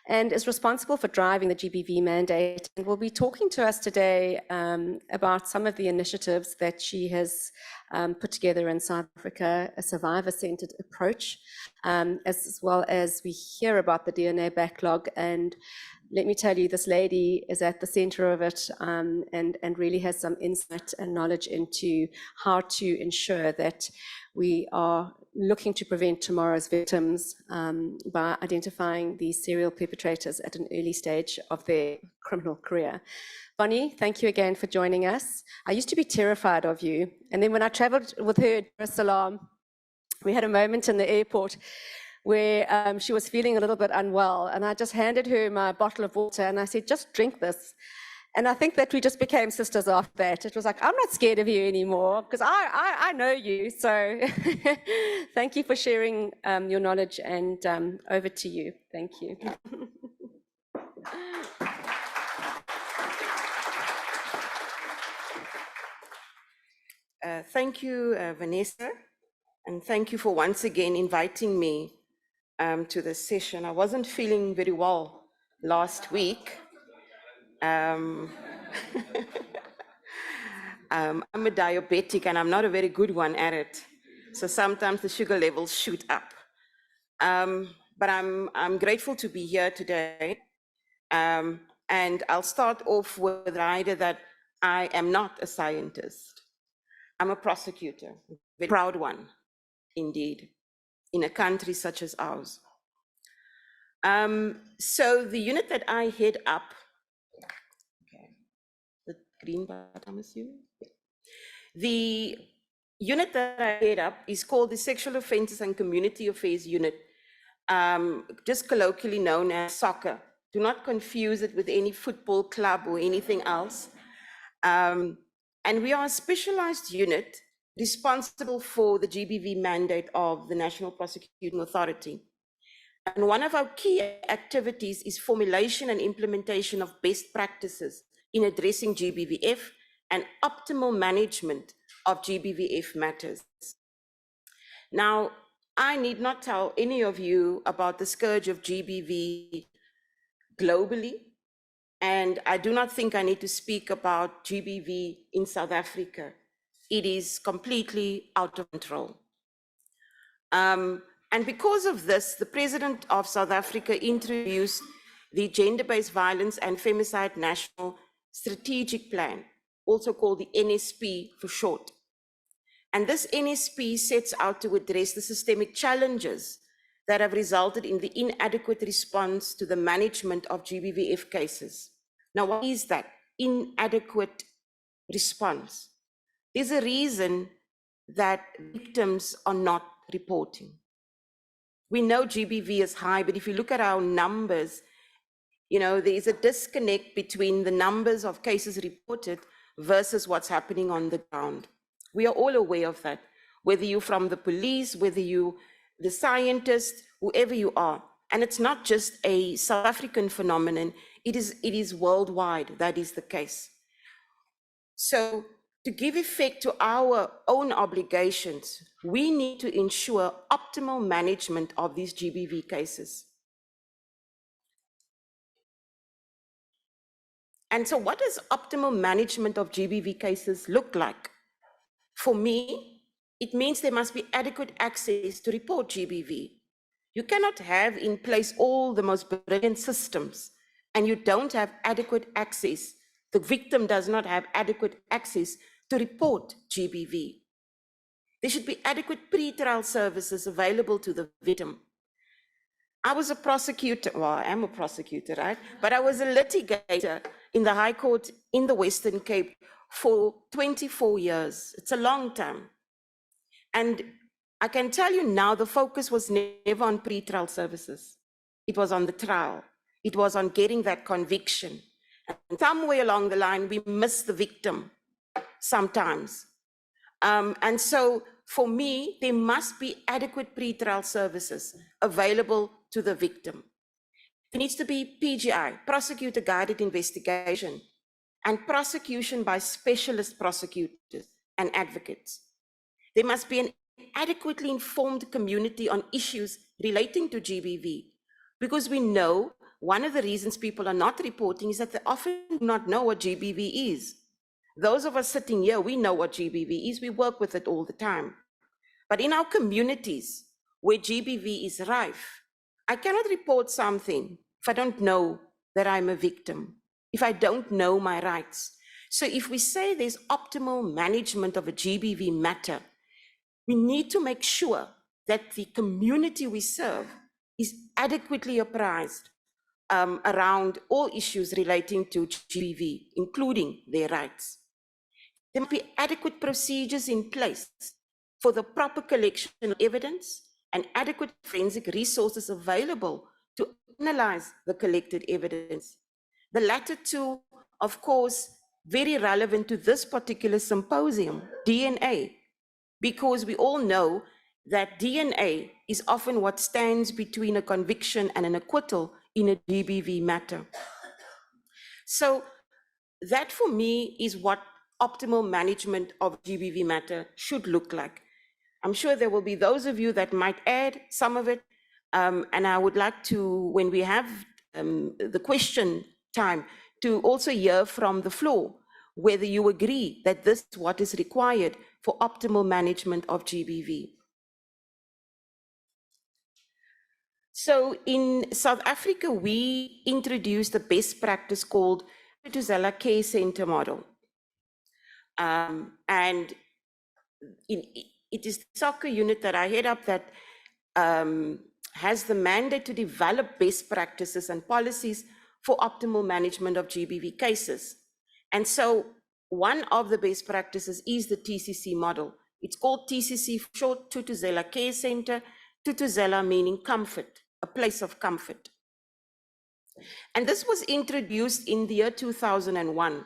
and is responsible for driving the GBV mandate, and will be talking to us today about some of the initiatives that she has put together in South Africa, a survivor-centered approach, as well as we hear about the DNA backlog. And let me tell you, this lady is at the center of it, and really has some insight and knowledge into how to ensure that we are looking to prevent tomorrow's victims by identifying these serial perpetrators at an early stage of their criminal career. Bonnie, thank you again for joining us. I used to be terrified of you, and then when I traveled with her to Dar es Salaam, we had a moment in the airport where she was feeling a little bit unwell, and I just handed her my bottle of water and I said, just drink this. And I think that we just became sisters after that. It was like, I'm not scared of you anymore, because I know you. So thank you for sharing your knowledge, and over to you. Thank you. Thank you, Vanessa, and thank you for once again inviting me to this session. I wasn't feeling very well last week. I'm a diabetic, and I'm not a very good one at it. So sometimes the sugar levels shoot up. But I'm grateful to be here today. And I'll start off with the reminder that I am not a scientist. I'm a prosecutor, a very proud one, indeed, in a country such as ours. So the unit that I head up, okay, the green button, I'm assuming, The unit that I head up is called the Sexual Offences and Community Affairs Unit, just colloquially known as soccer. Do not confuse it with any football club or anything else. And we are a specialized unit responsible for the GBV mandate of the National Prosecuting Authority. And one of our key activities is formulation and implementation of best practices in addressing GBVF and optimal management of GBVF matters. Now, I need not tell any of you about the scourge of GBV globally, and I do not think I need to speak about GBV in South Africa. It is completely out of control. And because of this, the President of South Africa introduced the Gender-Based Violence and Femicide National Strategic Plan, also called the NSP for short. And this NSP sets out to address the systemic challenges that have resulted in the inadequate response to the management of GBVF cases. Now, what is that inadequate response? There's a reason that victims are not reporting. We know GBV is high, but if you look at our numbers, there is a disconnect between the numbers of cases reported versus what's happening on the ground. We are all aware of that, whether you're from the police, whether you the scientist, whoever you are. And it's not just a South African phenomenon, it is worldwide, that is the case. So to give effect to our own obligations, we need to ensure optimal management of these GBV cases. And so what does optimal management of GBV cases look like? For me, it means there must be adequate access to report GBV. You cannot have in place all the most brilliant systems and you don't have adequate access. The victim does not have adequate access to report GBV. There should be adequate pre-trial services available to the victim. I was a prosecutor, well, I am a prosecutor, right? But I was a litigator in the High Court in the Western Cape for 24 years. It's a long time. And I can tell you now, the focus was never on pre-trial services. It was on the trial. It was on getting that conviction. And somewhere along the line, we miss the victim sometimes. And so for me, there must be adequate pre-trial services available to the victim. There needs to be PGI, prosecutor-guided investigation, and prosecution by specialist prosecutors and advocates. There must be an adequately informed community on issues relating to GBV, because we know one of the reasons people are not reporting is that they often do not know what GBV is. Those of us sitting here, we know what GBV is, we work with it all the time. But in our communities where GBV is rife, I cannot report something if I don't know that I'm a victim, if I don't know my rights. So if we say there's optimal management of a GBV matter, we need to make sure that the community we serve is adequately apprised around all issues relating to GBV, including their rights. There must be adequate procedures in place for the proper collection of evidence and adequate forensic resources available to analyze the collected evidence. The latter two, of course, very relevant to this particular symposium, DNA, because we all know that DNA is often what stands between a conviction and an acquittal in a GBV matter. So that for me is what optimal management of GBV matter should look like. I'm sure there will be those of you that might add some of it, and I would like to, when we have the question time, to also hear from the floor whether you agree that this is what is required for optimal management of GBV. So in South Africa, we introduced a best practice called Thuthuzela Care Center model. And it is the soccer unit that I head up that has the mandate to develop best practices and policies for optimal management of GBV cases. And so one of the best practices is the TCC model. It's called TCC, short Thuthuzela Care Center. Thuthuzela meaning comfort, a place of comfort. And this was introduced in the year 2001.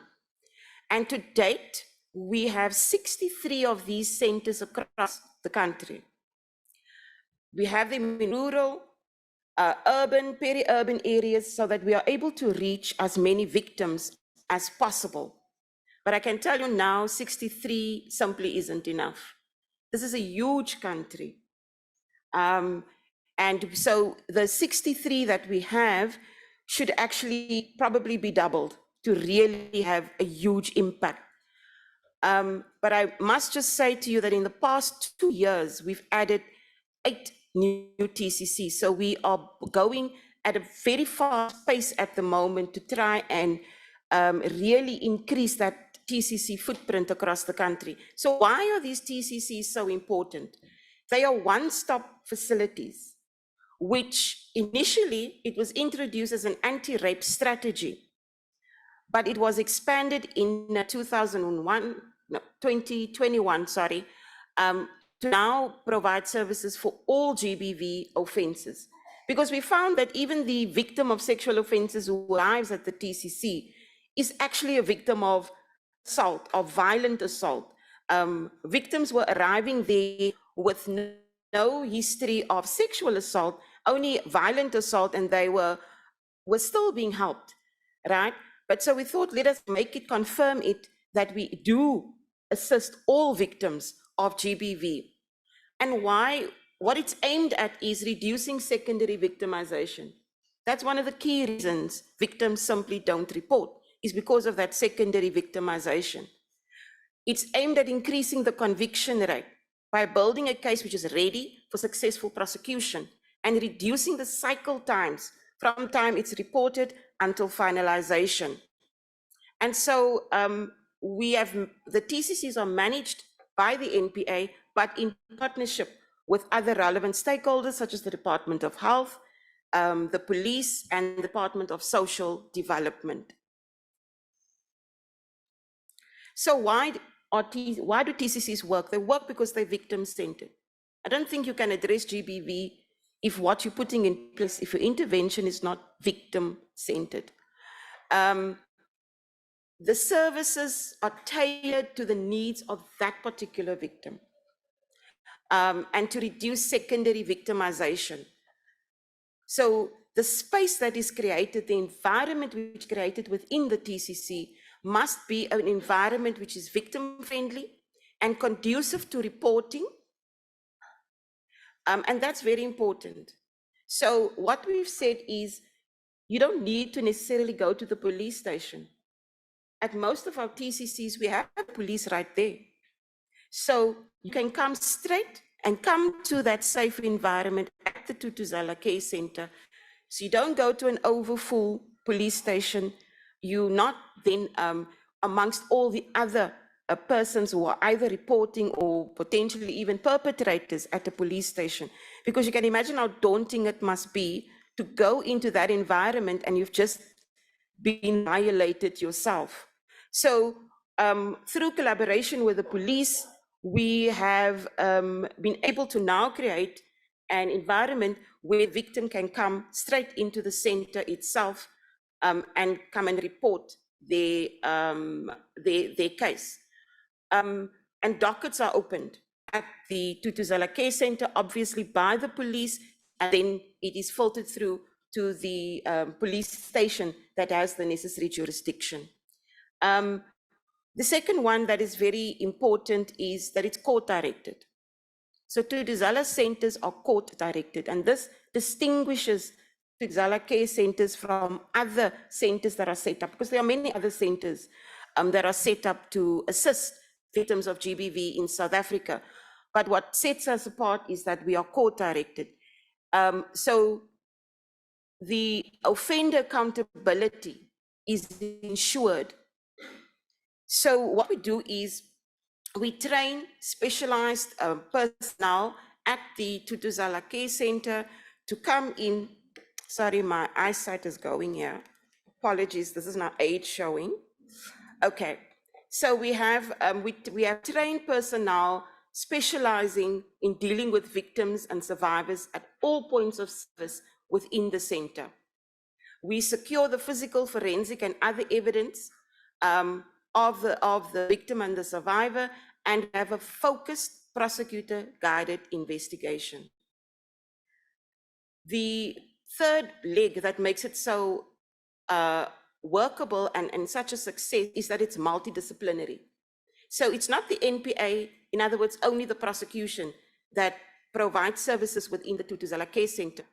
And to date, we have 63 of these centers across the country. We have them in rural, urban, peri-urban areas so that we are able to reach as many victims as possible. But I can tell you now, 63 simply isn't enough. This is a huge country. And so the 63 that we have should actually probably be doubled to really have a huge impact. But I must just say to you that in the past 2 years, we've added 8 new TCCs. So we are going at a very fast pace at the moment to try and really increase that TCC footprint across the country. So why are these TCCs so important? They are one-stop facilities, which initially it was introduced as an anti-rape strategy, but it was expanded in 2021, to now provide services for all GBV offenses. Because we found that even the victim of sexual offenses who arrives at the TCC is actually a victim of assault, of violent assault. Victims were arriving there with no history of sexual assault, only violent assault, and they were still being helped, right? But so we thought, let us make it, confirm it, that we do assist all victims of GBV. And what it's aimed at is reducing secondary victimization. That's one of the key reasons victims simply don't report, is because of that secondary victimization. It's aimed at increasing the conviction rate by building a case which is ready for successful prosecution and reducing the cycle times from time it's reported until finalization. And so the TCCs are managed by the NPA, but in partnership with other relevant stakeholders, such as the Department of Health, the police, and the Department of Social Development. So why do TCCs work? They work because they're victim-centered. I don't think you can address GBV if what you're putting in place, if your intervention is not victim-centered. The services are tailored to the needs of that particular victim, and to reduce secondary victimization. So the space that is created, the environment which is created within the TCC must be an environment which is victim-friendly and conducive to reporting. And that's very important. So what we've said is, you don't need to necessarily go to the police station. At most of our TCCs, we have police right there. So you can come straight and come to that safe environment at the Thuthuzela Care Center. So you don't go to an overfull police station. You're not then amongst all the other persons who are either reporting or potentially even perpetrators at a police station. Because you can imagine how daunting it must be to go into that environment and you've just been violated yourself. So through collaboration with the police, we have been able to now create an environment where a victim can come straight into the center itself and come and report their case. And dockets are opened at the Thuthuzela Care Center, obviously by the police, and then it is filtered through to the police station that has the necessary jurisdiction. The second one that is very important is that it's court-directed. So Thuthuzela centers are court-directed, and this distinguishes Thuthuzela Care Centers from other centers that are set up, because there are many other centers that are set up to assist victims of GBV in South Africa. But what sets us apart is that we are court-directed. So the offender accountability is ensured. So what we do is we train specialized personnel at the Thuthuzela Care Center to come in. Sorry, my eyesight is going here. Apologies, this is now age showing. Okay, So we have trained personnel specializing in dealing with victims and survivors at all points of service within the center. We secure the physical, forensic, and other evidence of the victim and the survivor, and have a focused prosecutor-guided investigation. The third leg that makes it so workable and such a success is that it's multidisciplinary. So it's not the NPA, in other words, only the prosecution that provides services within the Thuthuzela Care Center,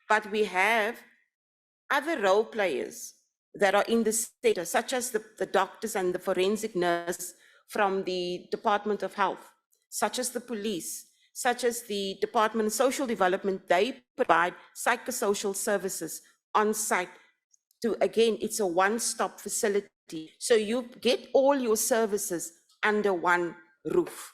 but we have other role players that are in the center, such as the doctors and the forensic nurse from the Department of Health, such as the police, such as the Department of Social Development. They provide psychosocial services on site. Again, it's a one-stop facility. So you get all your services under one roof.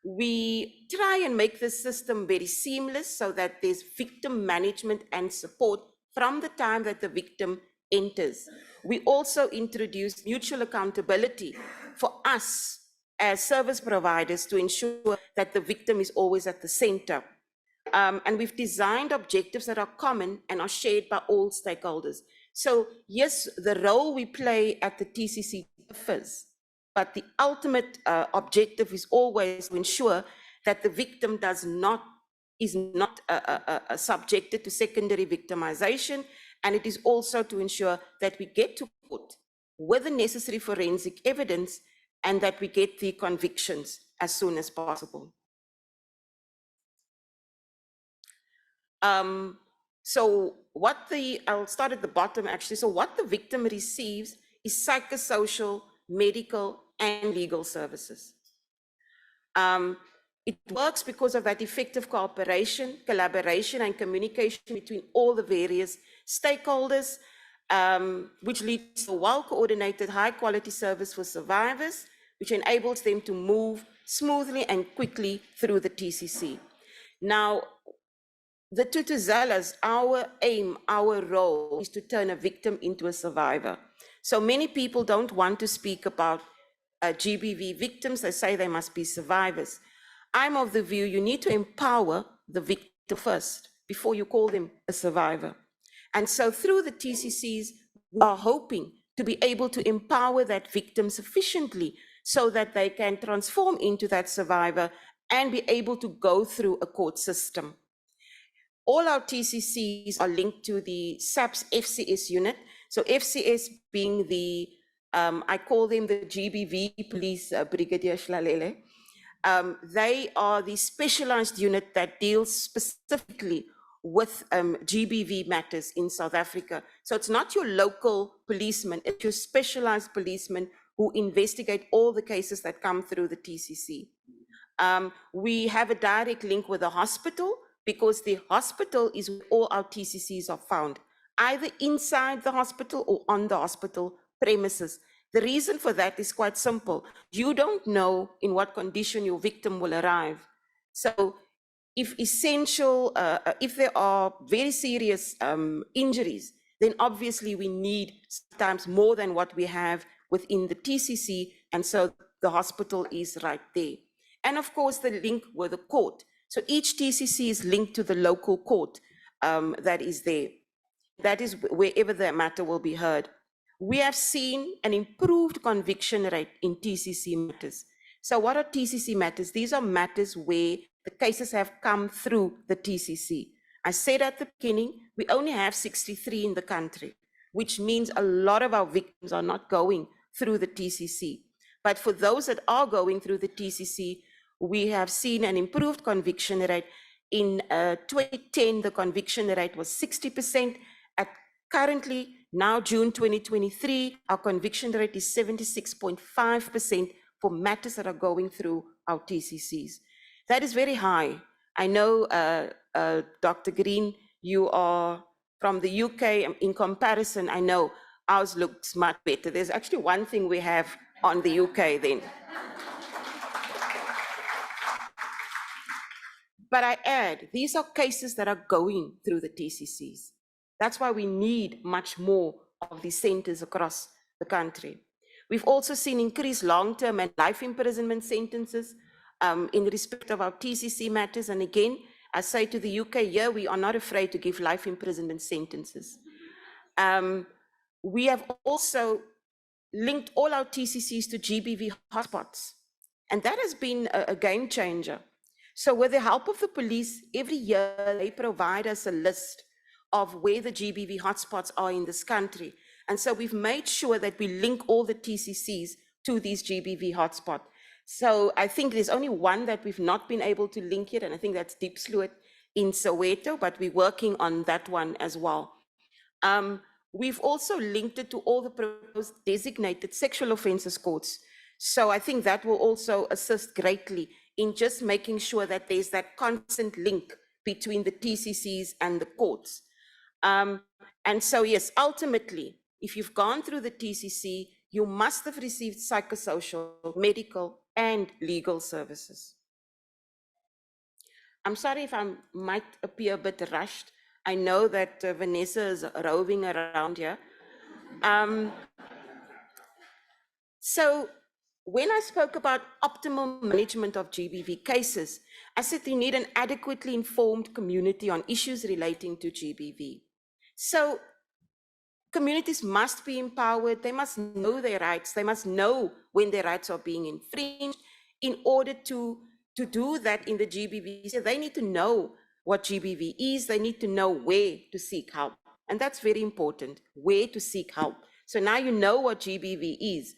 We try and make the system very seamless so that there's victim management and support from the time that the victim enters. We also introduce mutual accountability for us as service providers to ensure that the victim is always at the center. And we've designed objectives that are common and are shared by all stakeholders. So yes, the role we play at the TCC differs, but the ultimate objective is always to ensure that the victim is not subjected to secondary victimization, and it is also to ensure that we get to court with the necessary forensic evidence and that we get the convictions as soon as possible. I'll start at the bottom actually. So what the victim receives is psychosocial, medical, and legal services. It works because of that effective cooperation, collaboration, and communication between all the various stakeholders, which leads to a well-coordinated, high-quality service for survivors, which enables them to move smoothly and quickly through the TCC. Now, the Thuthuzelas, our aim, our role is to turn a victim into a survivor. So many people don't want to speak about GBV victims. They say they must be survivors. I'm of the view you need to empower the victim first before you call them a survivor. And so through the TCCs, we are hoping to be able to empower that victim sufficiently so that they can transform into that survivor and be able to go through a court system. All our TCCs are linked to the SAPS FCS unit. So FCS being the, I call them the GBV police, Brigadier Shlalele. They are the specialized unit that deals specifically with GBV matters in South Africa. So it's not your local policeman, it's your specialized policemen who investigate all the cases that come through the TCC. We have a direct link with the hospital, because the hospital is where all our TCCs are found, either inside the hospital or on the hospital premises. The reason for that is quite simple. You don't know in what condition your victim will arrive. So if there are very serious injuries, then obviously we need sometimes more than what we have within the TCC, and so the hospital is right there. And of course, the link with the court. So each TCC is linked to the local court that is there. That is wherever the matter will be heard. We have seen an improved conviction rate in TCC matters. So what are TCC matters? These are matters where the cases have come through the TCC. I said at the beginning, we only have 63 in the country, which means a lot of our victims are not going through the TCC. But for those that are going through the TCC, we have seen an improved conviction rate. In 2010, the conviction rate was 60%. At currently, now June 2023, our conviction rate is 76.5% for matters that are going through our TCCs. That is very high. I know, Dr. Green, you are from the UK. In comparison, I know ours looks much better. There's actually one thing we have on the UK then. But I add, these are cases that are going through the TCCs. That's why we need much more of these centers across the country. We've also seen increased long-term and life imprisonment sentences in respect of our TCC matters. And again, I say to the UK here, we are not afraid to give life imprisonment sentences. We have also linked all our TCCs to GBV hotspots. And that has been a game changer. So with the help of the police, every year they provide us a list of where the GBV hotspots are in this country. And so we've made sure that we link all the TCCs to these GBV hotspots. So I think there's only one that we've not been able to link yet, and I think that's Diepsloot in Soweto, but we're working on that one as well. We've also linked it to all the proposed designated sexual offences courts. So I think that will also assist greatly in just making sure that there's that constant link between the TCCs and the courts. And so, yes, ultimately, if you've gone through the TCC, you must have received psychosocial, medical, and legal services. I'm sorry if I might appear a bit rushed. I know that Vanessa is roving around here. So when I spoke about optimal management of GBV cases, I said you need an adequately informed community on issues relating to GBV. So communities must be empowered, they must know their rights, they must know when their rights are being infringed. In order to do that in the GBV, so they need to know what GBV is, they need to know where to seek help. And that's very important, where to seek help. So now you know what GBV is,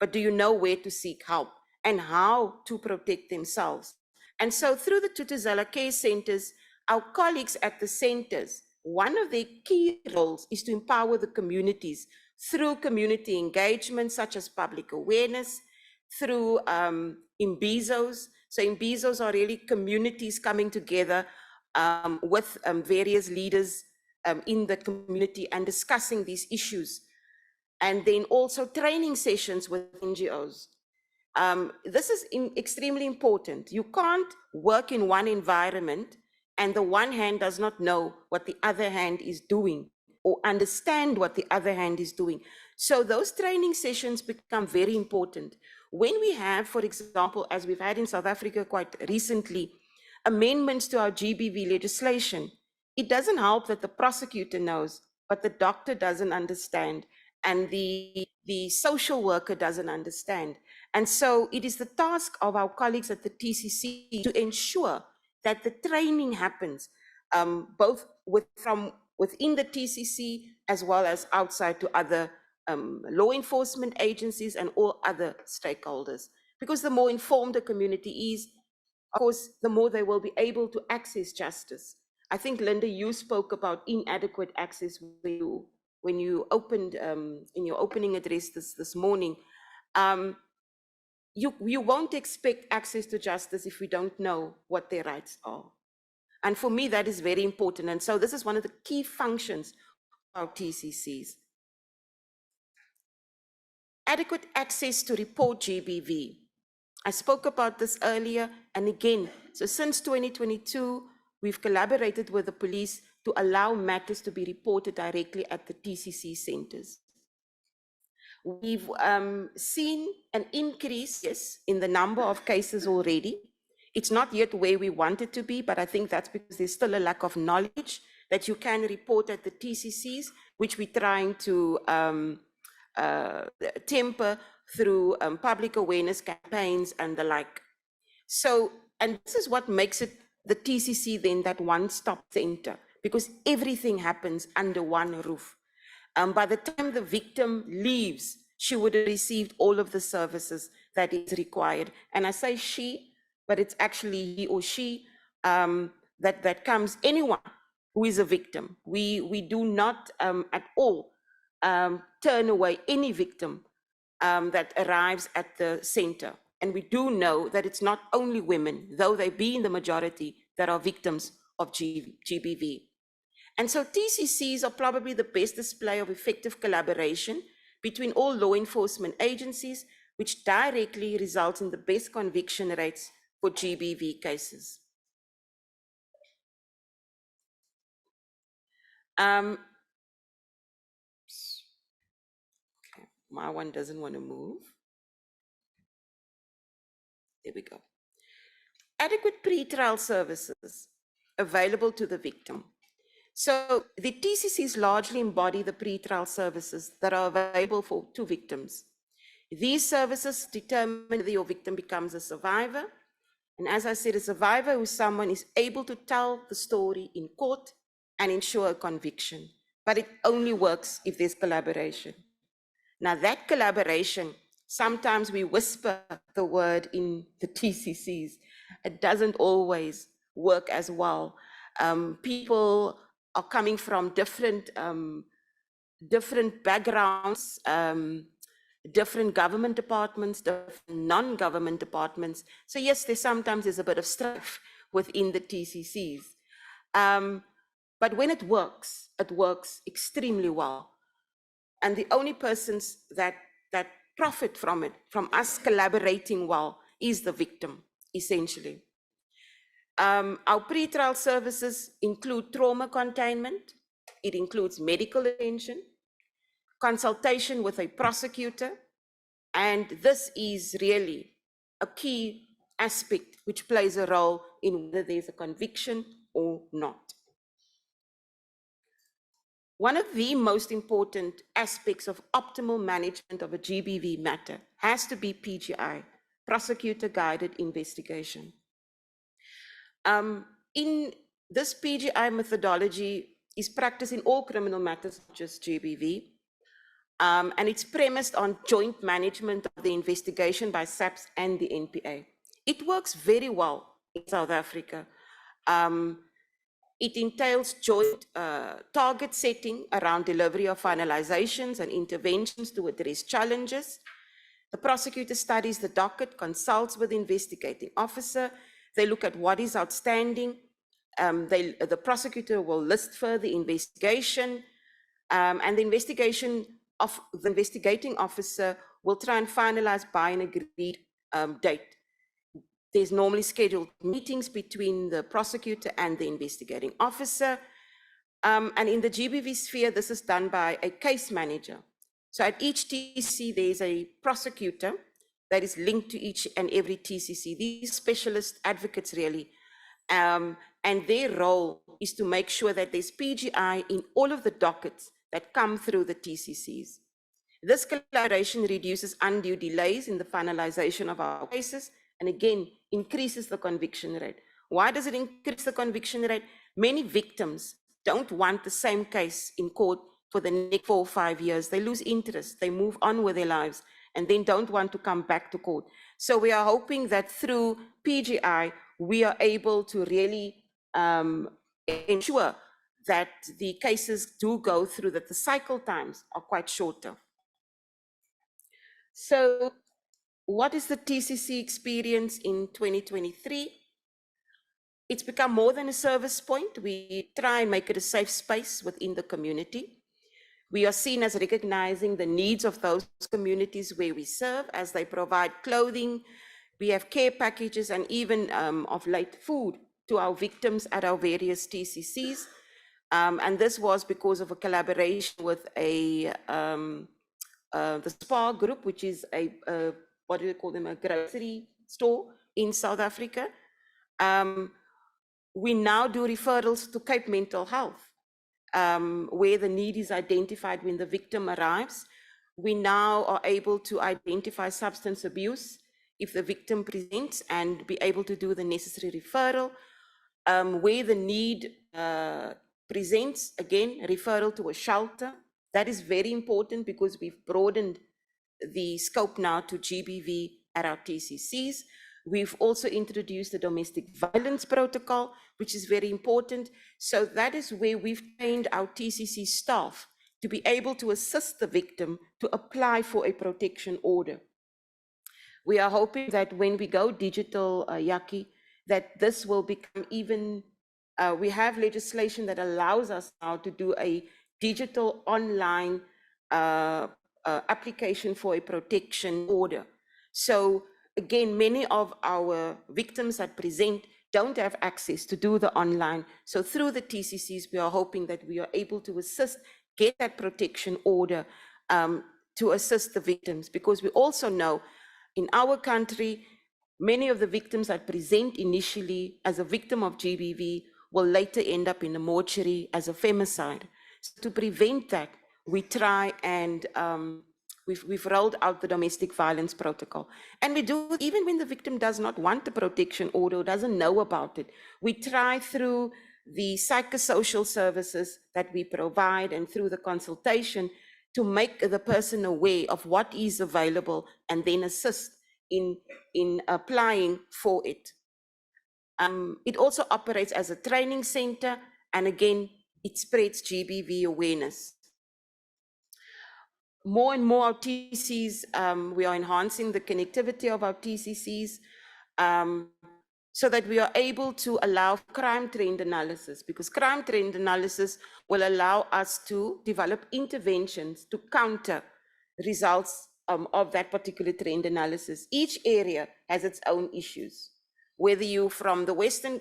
but do you know where to seek help and how to protect themselves? And so through the Thuthuzela Care Centers, our colleagues at the centers, one of their key roles is to empower the communities through community engagement, such as public awareness, through Imbizos. So Imbizos are really communities coming together with various leaders in the community and discussing these issues. And then also training sessions with NGOs. This is extremely important. You can't work in one environment and the one hand does not know what the other hand is doing or understand what the other hand is doing. So those training sessions become very important. When we have, for example, as we've had in South Africa quite recently, amendments to our GBV legislation, it doesn't help that the prosecutor knows, but the doctor doesn't understand, and the social worker doesn't understand. And so it is the task of our colleagues at the TCC to ensure that the training happens, both from within the TCC as well as outside to other law enforcement agencies and all other stakeholders. Because the more informed the community is, of course, the more they will be able to access justice. I think, Linda, you spoke about inadequate access when you opened in your opening address this morning. You won't expect access to justice if we don't know what their rights are. And for me, that is very important. And so this is one of the key functions of our TCCs. Adequate access to report GBV. I spoke about this earlier, and again, so since 2022, we've collaborated with the police to allow matters to be reported directly at the TCC centers. We've seen an increase, yes, in the number of cases already. It's not yet where we want it to be, but I think that's because there's still a lack of knowledge that you can report at the TCCs, which we're trying to temper through public awareness campaigns and the like. So, and this is what makes it the TCC then that one-stop center, because everything happens under one roof. By the time the victim leaves, she would have received all of the services that is required. And I say she, but it's actually he or she that comes, anyone who is a victim. We do not at all turn away any victim that arrives at the center. And we do know that it's not only women, though they be in the majority, that are victims of GBV. And so TCCs are probably the best display of effective collaboration between all law enforcement agencies, which directly results in the best conviction rates for GBV cases. my one doesn't want to move. There we go. Adequate pretrial services available to the victim. So the TCCs largely embody the pretrial services that are available to victims. These services determine whether your victim becomes a survivor. And as I said, a survivor who someone is able to tell the story in court and ensure a conviction. But it only works if there's collaboration. Now that collaboration, sometimes we whisper the word in the TCCs. It doesn't always work as well. People are coming from different backgrounds, different government departments, different non-government departments. So yes, there sometimes is a bit of strife within the TCCs. But when it works extremely well. And the only persons that profit from it, from us collaborating well, is the victim, essentially. Our pretrial services include trauma containment. It includes medical attention, consultation with a prosecutor, and this is really a key aspect which plays a role in whether there's a conviction or not. One of the most important aspects of optimal management of a GBV matter has to be PGI, prosecutor-guided investigation. In this PGI methodology is practiced in all criminal matters, not just GBV, and it's premised on joint management of the investigation by SAPS and the NPA. It works very well in South Africa. It entails joint target setting around delivery of finalizations and interventions to address challenges. The prosecutor studies the docket, consults with the investigating officer. They look at what is outstanding. The prosecutor will list further investigation, and the investigating officer will try and finalize by an agreed date. There's normally scheduled meetings between the prosecutor and the investigating officer. And in the GBV sphere, this is done by a case manager. So at each TCC, there's a prosecutor that is linked to each and every TCC. These specialist advocates really, and their role is to make sure that there's PGI in all of the dockets that come through the TCCs. This collaboration reduces undue delays in the finalization of our cases, and again, increases the conviction rate. Why does it increase the conviction rate? Many victims don't want the same case in court for the next 4 or 5 years. They lose interest, they move on with their lives, and then don't want to come back to court. So we are hoping that through PGI, we are able to really ensure that the cases do go through, that the cycle times are quite shorter. So what is the TCC experience in 2023? It's become more than a service point. We try and make it a safe space within the community. We are seen as recognizing the needs of those communities where we serve, as they provide clothing. We have care packages and even of late food to our victims at our various TCCs. And this was because of a collaboration with the SPAR group, which is what do they call them, a grocery store in South Africa. We now do referrals to Cape Mental Health, where the need is identified when the victim arrives. We now are able to identify substance abuse if the victim presents and be able to do the necessary referral. Where the need presents, again, referral to a shelter. That is very important because we've broadened the scope now to GBV at our TCCs. We've also introduced the domestic violence protocol, which is very important. So that is where we've trained our TCC staff to be able to assist the victim to apply for a protection order. We are hoping that when we go digital, Yaki, that this will become even, we have legislation that allows us now to do a digital online application for a protection order. So again, many of our victims that present don't have access to do the online. So through the TCCs, we are hoping that we are able to assist, get that protection order to assist the victims, because we also know in our country, many of the victims that present initially as a victim of GBV will later end up in a mortuary as a femicide. So to prevent that, we try and we've rolled out the domestic violence protocol. And we do it even when the victim does not want a protection order or doesn't know about it. We try through the psychosocial services that we provide and through the consultation to make the person aware of what is available and then assist in applying for it. It also operates as a training center, and again, it spreads GBV awareness. More and more our TCCs, we are enhancing the connectivity of our TCCs so that we are able to allow crime trend analysis, because crime trend analysis will allow us to develop interventions to counter results of that particular trend analysis. Each area has its own issues. Whether you're from the Western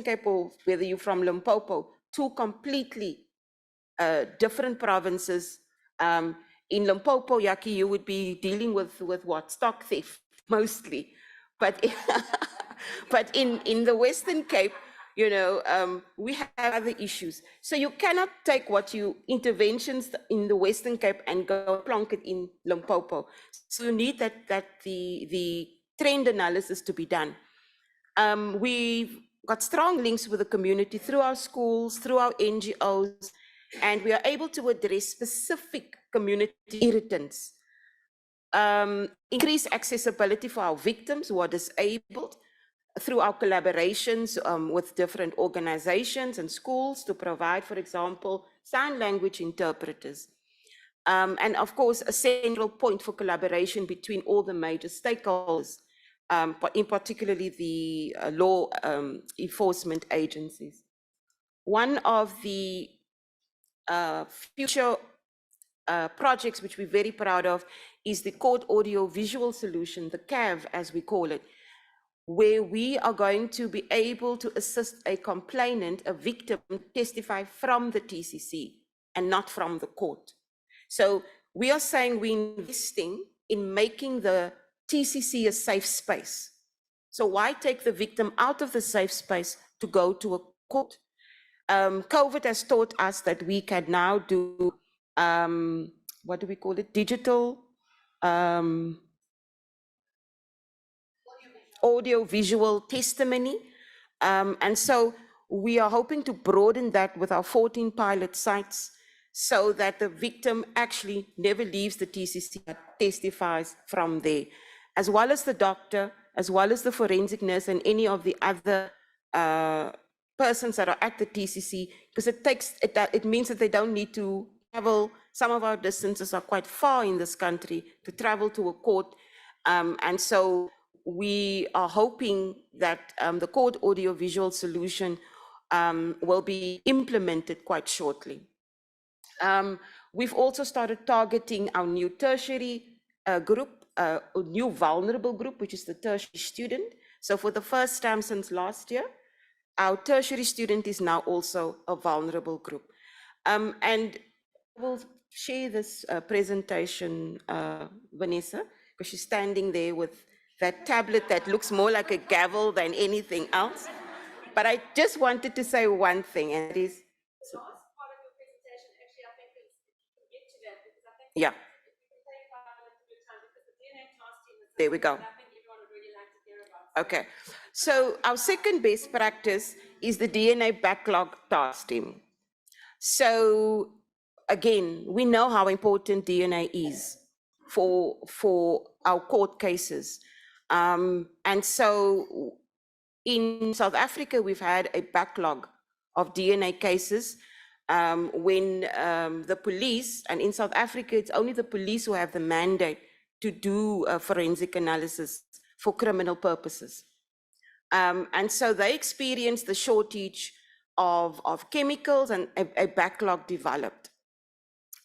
Cape or whether you're from Limpopo, two completely different provinces. In Limpopo, Yaki, you would be dealing with what? Stock theft, mostly. But but in the Western Cape, you know, we have other issues. So you cannot take what you interventions in the Western Cape and go plonk it in Limpopo. So you need the trend analysis to be done. We've got strong links with the community through our schools, through our NGOs, and we are able to address specific community irritants. Increase accessibility for our victims who are disabled through our collaborations with different organizations and schools to provide, for example, sign language interpreters. And of course, a central point for collaboration between all the major stakeholders, in particularly the law enforcement agencies. One of the future projects which we're very proud of is the Court Audio Visual Solution, the CAV as we call it, where we are going to be able to assist a complainant, a victim, testify from the TCC and not from the court. So we are saying we're investing in making the TCC a safe space. So why take the victim out of the safe space to go to a court? COVID has taught us that we can now do, what do we call it? Digital, audio-visual testimony. And so we are hoping to broaden that with our 14 pilot sites so that the victim actually never leaves the TCC, but testifies from there, as well as the doctor, as well as the forensic nurse and any of the other persons that are at the TCC, because it means that they don't need to travel. Some of our distances are quite far in this country to travel to a court. And so we are hoping that the court audio-visual solution will be implemented quite shortly. We've also started targeting our new tertiary group, a new vulnerable group, which is the tertiary student. So for the first time since last year, our tertiary student is now also a vulnerable group. And we'll share this presentation, Vanessa, because she's standing there with that tablet that looks more like a gavel than anything else. But I just wanted to say one thing, and it is... The last part of your presentation, actually, I think it's to get to that, because I think yeah. if we can take 5 minutes of your time, because the DNA task team is there we go. I think everyone would really like to hear about. Okay, so our second best practice is the DNA backlog task team. So again, we know how important DNA is for our court cases. And so in South Africa, we've had a backlog of DNA cases when the police, and in South Africa, it's only the police who have the mandate to do forensic analysis for criminal purposes. And so they experienced the shortage of chemicals, and a backlog developed.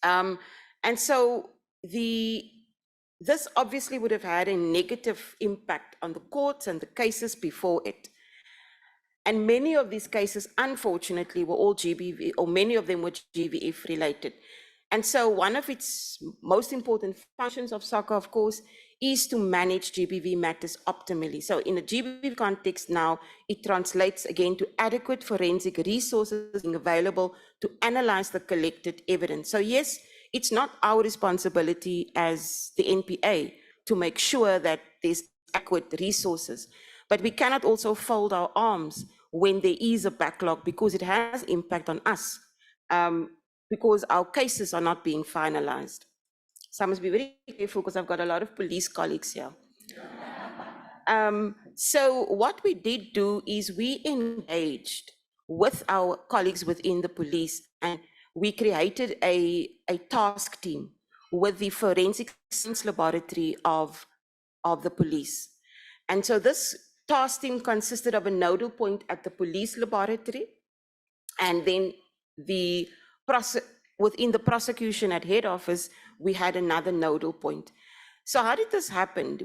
And so this obviously would have had a negative impact on the courts and the cases before it. And many of these cases, unfortunately, were all GBV, or many of them were GBF related. And so one of its most important functions of SOCA, of course, is to manage GBV matters optimally. So in a GBV context now, it translates again to adequate forensic resources being available to analyze the collected evidence. So yes, it's not our responsibility as the NPA to make sure that there's adequate resources, but we cannot also fold our arms when there is a backlog because it has impact on us, because our cases are not being finalized. So I must be very careful because I've got a lot of police colleagues here. So what we did do is we engaged with our colleagues within the police, and we created a task team with the Forensic Science Laboratory of the police. And so this task team consisted of a nodal point at the police laboratory, and then within the prosecution at head office, we had another nodal point. So how did this happen?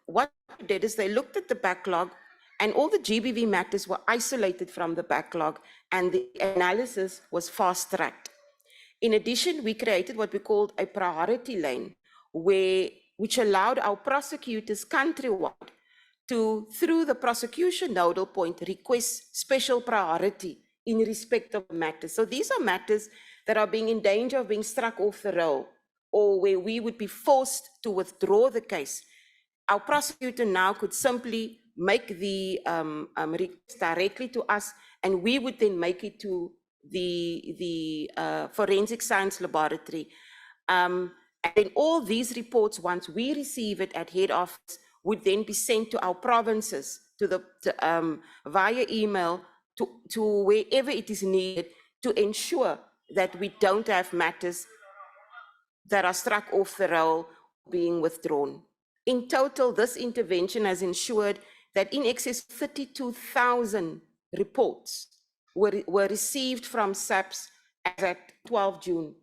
What we did is they looked at the backlog, and all the GBV matters were isolated from the backlog, and the analysis was fast-tracked. In addition, we created what we called a priority lane, which allowed our prosecutors countrywide to, through the prosecution nodal point, request special priority in respect of matters. So these are matters that are being in danger of being struck off the roll, or where we would be forced to withdraw the case. Our prosecutor now could simply make the request directly to us, and we would then make it to the Forensic Science Laboratory. And then all these reports, once we receive it at head office, would then be sent to our provinces via email to wherever it is needed to ensure that we don't have matters that are struck off the roll being withdrawn. In total, this intervention has ensured that in excess of 32,000 reports were received from SAPS as at 12 June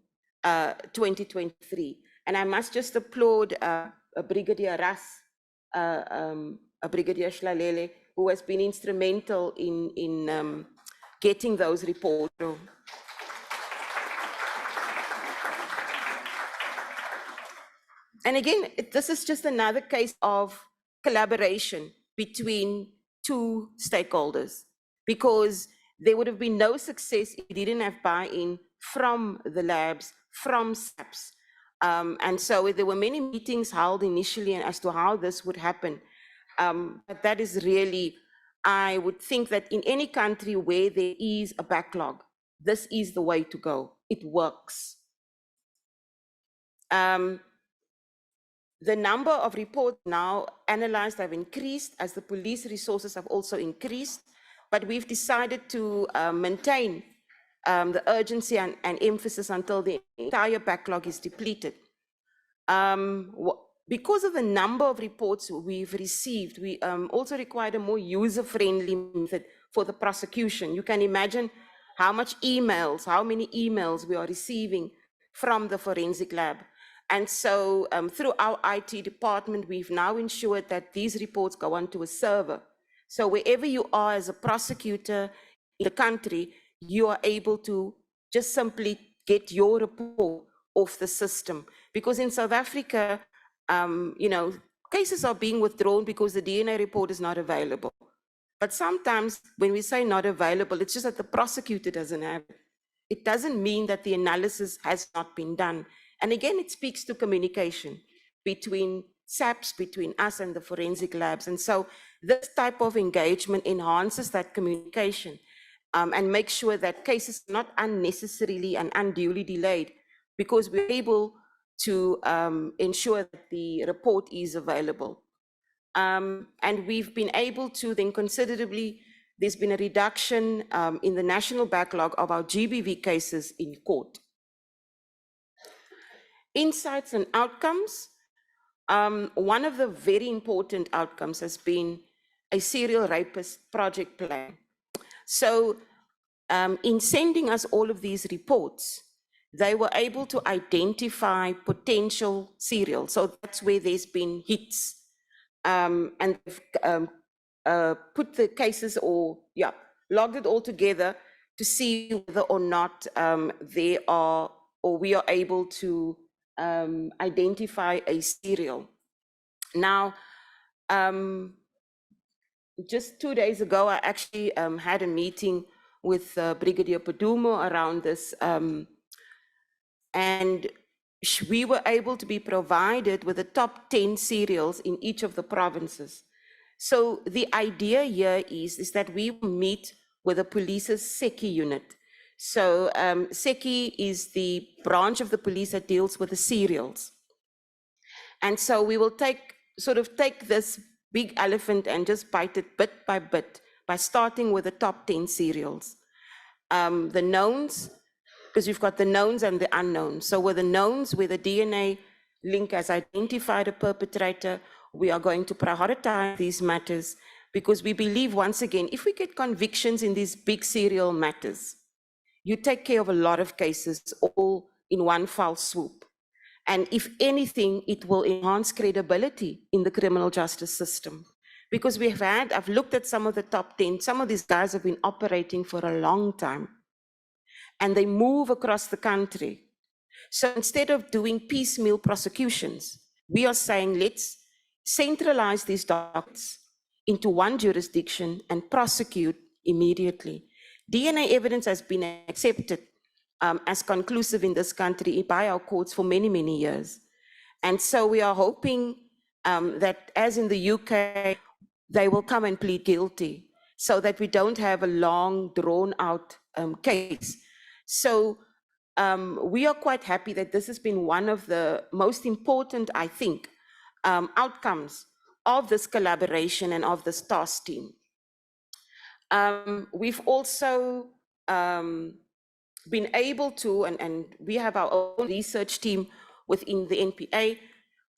2023. And I must just applaud Brigadier Ras, Brigadier Shlalele, who has been instrumental in getting those reports. And again, this is just another case of collaboration between two stakeholders, because there would have been no success if we didn't have buy-in from the labs, from SAPS. And so there were many meetings held initially as to how this would happen. But that is really, I would think that in any country where there is a backlog, this is the way to go. It works. The number of reports now analyzed have increased as the police resources have also increased, but we've decided to maintain the urgency and emphasis until the entire backlog is depleted. Because of the number of reports we've received, we also required a more user-friendly method for the prosecution. You can imagine how many emails we are receiving from the forensic lab. And so through our IT department, we've now ensured that these reports go onto a server. So wherever you are as a prosecutor in the country, you are able to just simply get your report off the system. Because in South Africa, cases are being withdrawn because the DNA report is not available. But sometimes when we say not available, it's just that the prosecutor doesn't have it. It doesn't mean that the analysis has not been done. And again, it speaks to communication between SAPS, between us and the forensic labs. And so this type of engagement enhances that communication and makes sure that cases are not unnecessarily and unduly delayed, because we're able to ensure that the report is available. And we've been able to then considerably, there's been a reduction in the national backlog of our GBV cases in court. Insights and outcomes. One of the very important outcomes has been a serial rapist project plan. So in sending us all of these reports, they were able to identify potential serial. So that's where there's been hits, and put the cases logged it all together to see whether or not there are or we are able to identify a serial. Now, just 2 days ago, I actually had a meeting with Brigadier Padumo around this, and we were able to be provided with the top 10 serials in each of the provinces. So the idea here is that we meet with the police's SECI unit. So SECI is the branch of the police that deals with the serials. And so we will take this big elephant and just bite it bit by bit by starting with the top 10 serials. The knowns, because you've got the knowns and the unknowns. So with the knowns, where the DNA link has identified a perpetrator, we are going to prioritize these matters because we believe, once again, if we get convictions in these big serial matters, you take care of a lot of cases all in one foul swoop. And if anything, it will enhance credibility in the criminal justice system. Because I've looked at some of the top 10, some of these guys have been operating for a long time. And they move across the country. So instead of doing piecemeal prosecutions, we are saying, let's centralize these documents into one jurisdiction and prosecute immediately. DNA evidence has been accepted as conclusive in this country by our courts for many, many years. And so we are hoping that, as in the UK, they will come and plead guilty so that we don't have a long, drawn-out case. So we are quite happy that this has been one of the most important, I think, outcomes of this collaboration and of this task team. We've also been able to, and we have our own research team within the NPA,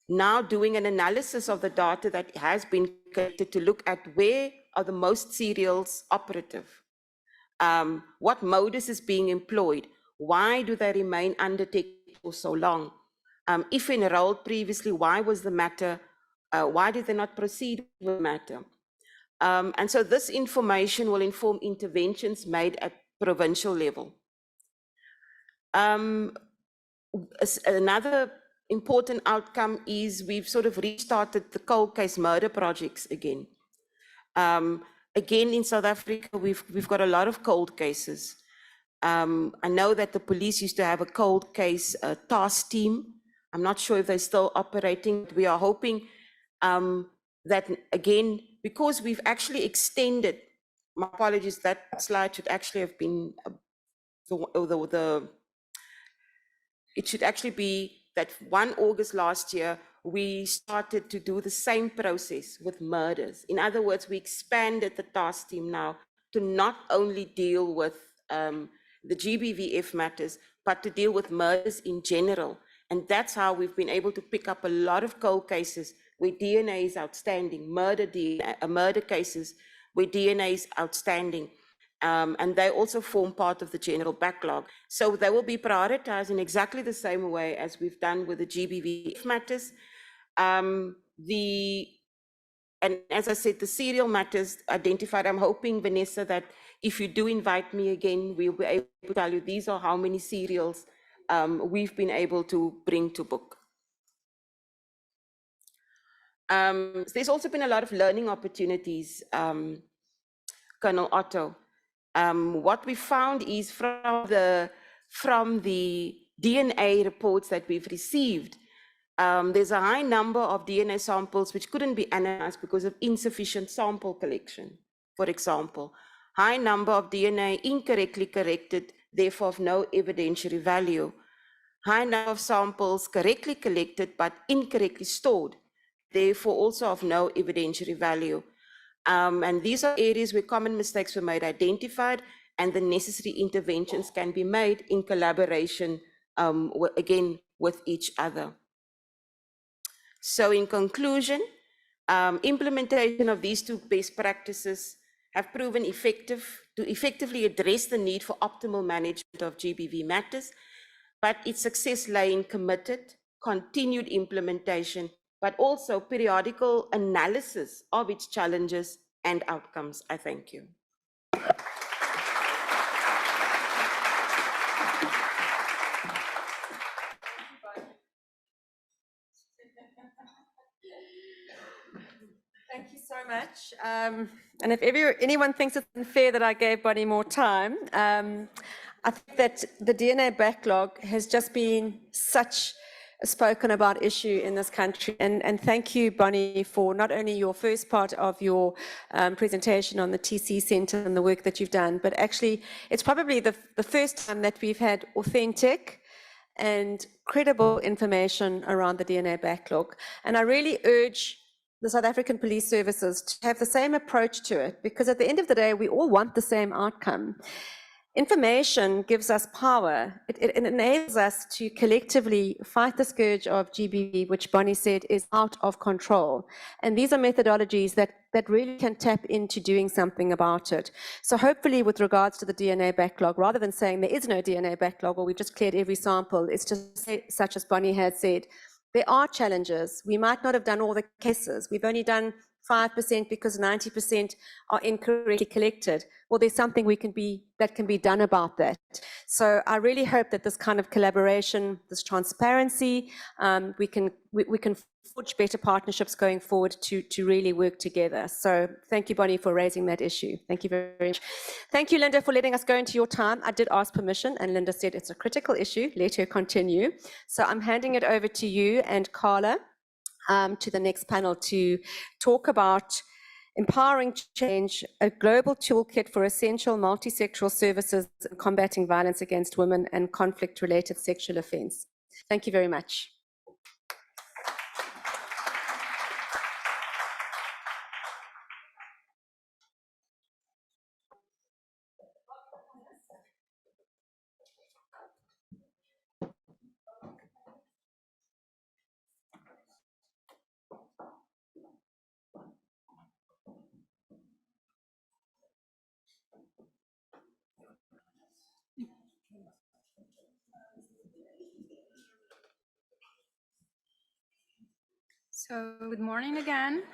now doing an analysis of the data that has been collected to look at where are the most serials operative, what modus is being employed, why do they remain undetected for so long, if enrolled previously, why was the matter, why did they not proceed with the matter? And so this information will inform interventions made at provincial level. Another important outcome is we've sort of restarted the cold case murder projects again. Again, in South Africa, we've got a lot of cold cases. I know that the police used to have a cold case task team. I'm not sure if they're still operating. We are hoping that, again, because we've actually extended, my apologies, that slide should actually have been, it should actually be that 1 August last year, we started to do the same process with murders. In other words, we expanded the task team now to not only deal with the GBVF matters, but to deal with murders in general. And that's how we've been able to pick up a lot of cold cases where DNA is outstanding, murder cases where DNA is outstanding. And they also form part of the general backlog. So they will be prioritized in exactly the same way as we've done with the GBVF matters. And as I said, the serial matters identified, I'm hoping, Vanessa, that if you do invite me again, we'll be able to tell you these are how many serials we've been able to bring to book. There's also been a lot of learning opportunities, Colonel Otto. What we found is from the DNA reports that we've received, there's a high number of DNA samples which couldn't be analyzed because of insufficient sample collection, for example. High number of DNA incorrectly corrected, therefore of no evidentiary value. High number of samples correctly collected but incorrectly stored, therefore also of no evidentiary value. And these are areas where common mistakes were made, identified, and the necessary interventions can be made in collaboration, again, with each other. So in conclusion, implementation of these two best practices have proven effective to effectively address the need for optimal management of GBV matters, but its success lay in committed, continued implementation, but also periodical analysis of its challenges and outcomes. I thank you. Thank you so much. And if anyone thinks it's unfair that I gave Bonnie more time, I think that the DNA backlog has just been such a spoken about issue in this country. And thank you, Bonnie, for not only your first part of your presentation on the TC Centre and the work that you've done, but actually it's probably the first time that we've had authentic and credible information around the DNA backlog. And I really urge the South African Police Services to have the same approach to it, because at the end of the day, we all want the same outcome. Information gives us power. It enables us to collectively fight the scourge of GBV, which Bonnie said is out of control. And these are methodologies that really can tap into doing something about it. So hopefully with regards to the DNA backlog, rather than saying there is no DNA backlog or we've just cleared every sample, it's just such as Bonnie had said, there are challenges. We might not have done all the cases. We've only done 5% because 90% are incorrectly collected. Well, there's something that can be done about that. So I really hope that this kind of collaboration, this transparency, we can forge better partnerships going forward to really work together. So thank you, Bonnie, for raising that issue. Thank you very much. Thank you, Linda, for letting us go into your time. I did ask permission, and Linda said it's a critical issue. Let her continue. So I'm handing it over to you and Carla, to the next panel to talk about empowering change, a global toolkit for essential multi-sectoral services and combating violence against women and conflict-related sexual offence. Thank you very much. So good morning again.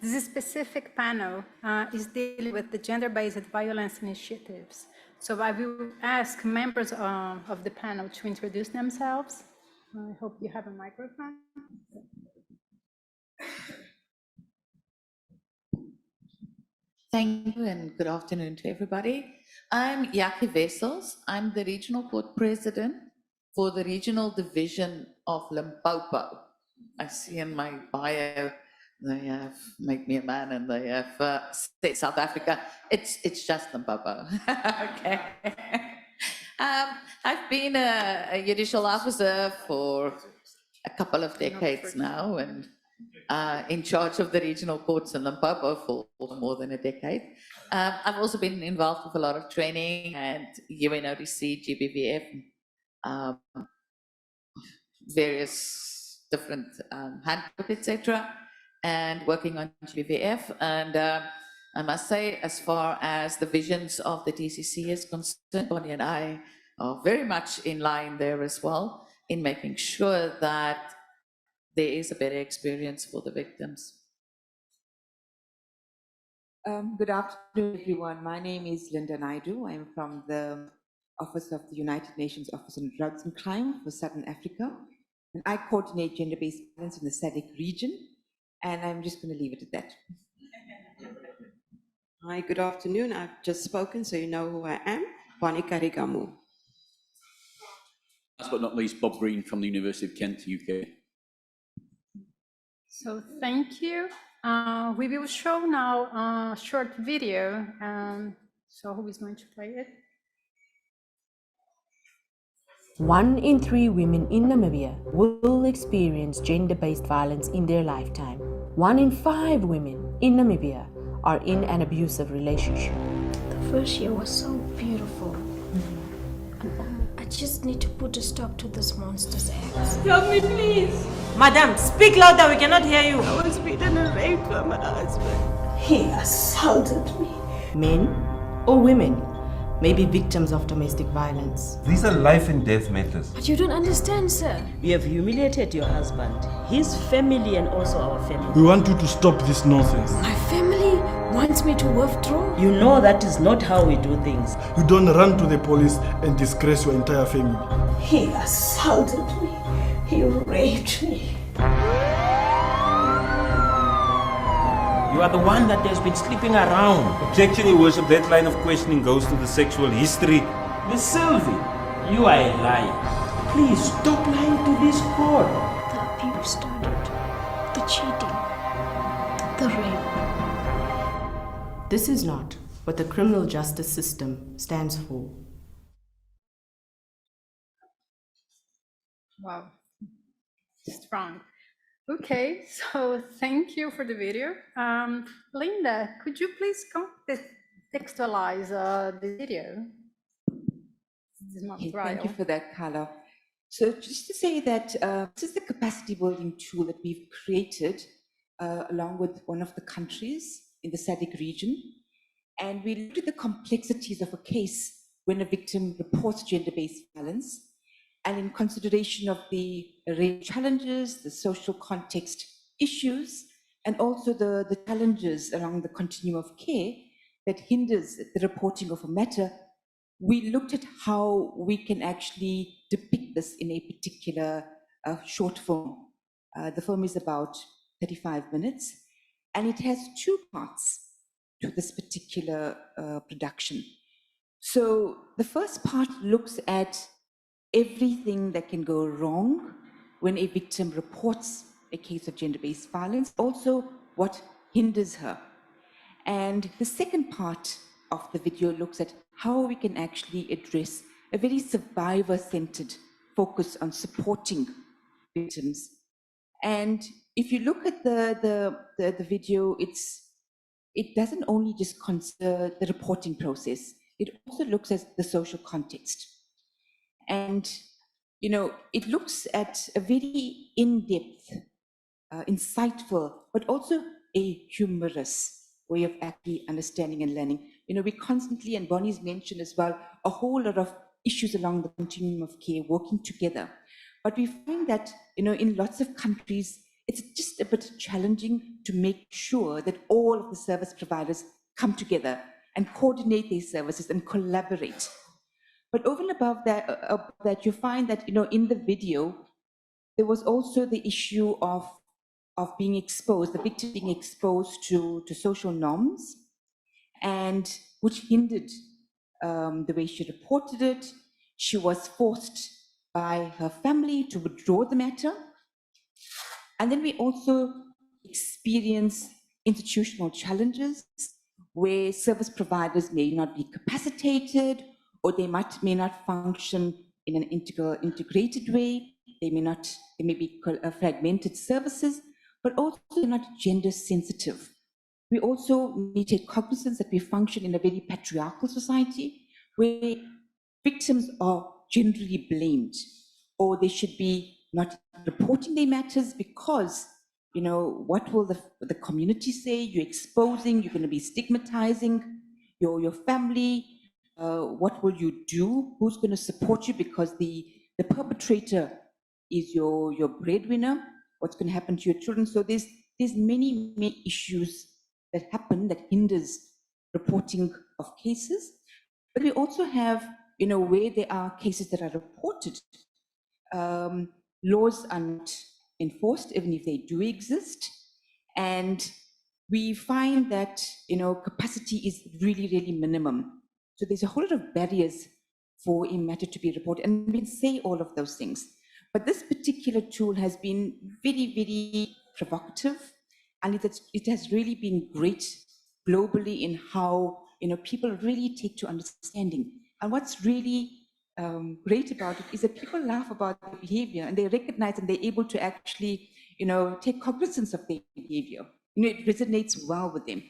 This specific panel is dealing with the gender-based violence initiatives. So I will ask members of the panel to introduce themselves. I hope you have a microphone. Thank you and good afternoon to everybody. I'm Jackie Wessels. I'm the Regional Court President for the Regional Division of Limpopo. I see in my bio, they have made me a man and they have said South Africa. It's just Limpopo. Okay. I've been a judicial officer for a couple of decades now and in charge of the regional courts in Limpopo for more than a decade. I've also been involved with a lot of training and UNODC, GBVF, various different handbook, etc., and working on GBVF. And I must say, as far as the visions of the DCC is concerned, Bonnie and I are very much in line there as well, in making sure that there is a better experience for the victims. Good afternoon, everyone. My name is Linda Naidu. I'm from the Office of the United Nations Office on Drugs and Crime for Southern Africa. And I coordinate gender-based violence in the SADC region. And I'm just going to leave it at that. Hi, good afternoon. I've just spoken, so you know who I am. Bonnie Karigamu. Last but not least, Bob Green from the University of Kent, UK. So thank you. We will show now a short video. So who is going to play it? 1 in 3 women in Namibia will experience gender-based violence in their lifetime. 1 in 5 women in Namibia are in an abusive relationship. The first year was so beautiful. I just need to put a stop to this monster's acts. Help me, please. Madam, speak louder, we cannot hear you. I was beaten and raped by my husband. He assaulted me. Men or women may be victims of domestic violence. These are life and death matters. But you don't understand, sir. We have humiliated your husband, his family and also our family. We want you to stop this nonsense. My family wants me to withdraw. You know that is not how we do things. You don't run to the police and disgrace your entire family. He assaulted me. He raped me. You are the one that has been sleeping around. Objection, Your Worship. That line of questioning goes to the sexual history. Miss Sylvie, you are a liar. Please stop lying to this court. The abuse started, the cheating, the rape. This is not what the criminal justice system stands for. Wow, strong. Okay, so thank you for the video. Linda, could you please contextualize the video? This is not Okay, trial. thank you for that, Carla. So just to say that this is the capacity building tool that we've created along with one of the countries in the SADC region. And we looked at the complexities of a case when a victim reports gender-based violence, and in consideration of the array of challenges, the social context issues, and also the challenges along the continuum of care that hinders the reporting of a matter, we looked at how we can actually depict this in a particular short film. The film is about 35 minutes, and it has two parts to this particular production. So the first part looks at everything that can go wrong when a victim reports a case of gender-based violence, also what hinders her. And the second part of the video looks at how we can actually address a very survivor-centered focus on supporting victims. And if you look at the video, it doesn't only just consider the reporting process, it also looks at the social context. And, you know, it looks at a very in-depth, insightful, but also a humorous way of actually understanding and learning. You know, we constantly, and Bonnie's mentioned as well, a whole lot of issues along the continuum of care working together. But we find that, you know, in lots of countries, it's just a bit challenging to make sure that all of the service providers come together and coordinate their services and collaborate. But over and above that, you find that, you know, in the video, there was also the issue of being exposed, the victim being exposed to social norms, and which hindered the way she reported it. She was forced by her family to withdraw the matter. And then we also experience institutional challenges where service providers may not be capacitated, or they may not function in an integrated way. They may be fragmented services, but also not gender sensitive. We also need to take cognizance that we function in a very patriarchal society where victims are generally blamed, or they should be not reporting their matters because, you know, what will the community say? You're exposing, you're going to be stigmatizing your family. What will you do? Who's going to support you? Because the perpetrator is your breadwinner. What's going to happen to your children? So there's many issues that happen that hinders reporting of cases. But we also have, you know, where there are cases that are reported, laws are not enforced, even if they do exist. And we find that, you know, capacity is really minimum. So there's a whole lot of barriers for a matter to be reported, and we can say all of those things. But this particular tool has been very provocative, and it has really been great globally in how, you know, people really take to understanding. And what's really great about it is that people laugh about their behavior, and they recognize, and they're able to actually, you know, take cognizance of their behavior. You know, it resonates well with them.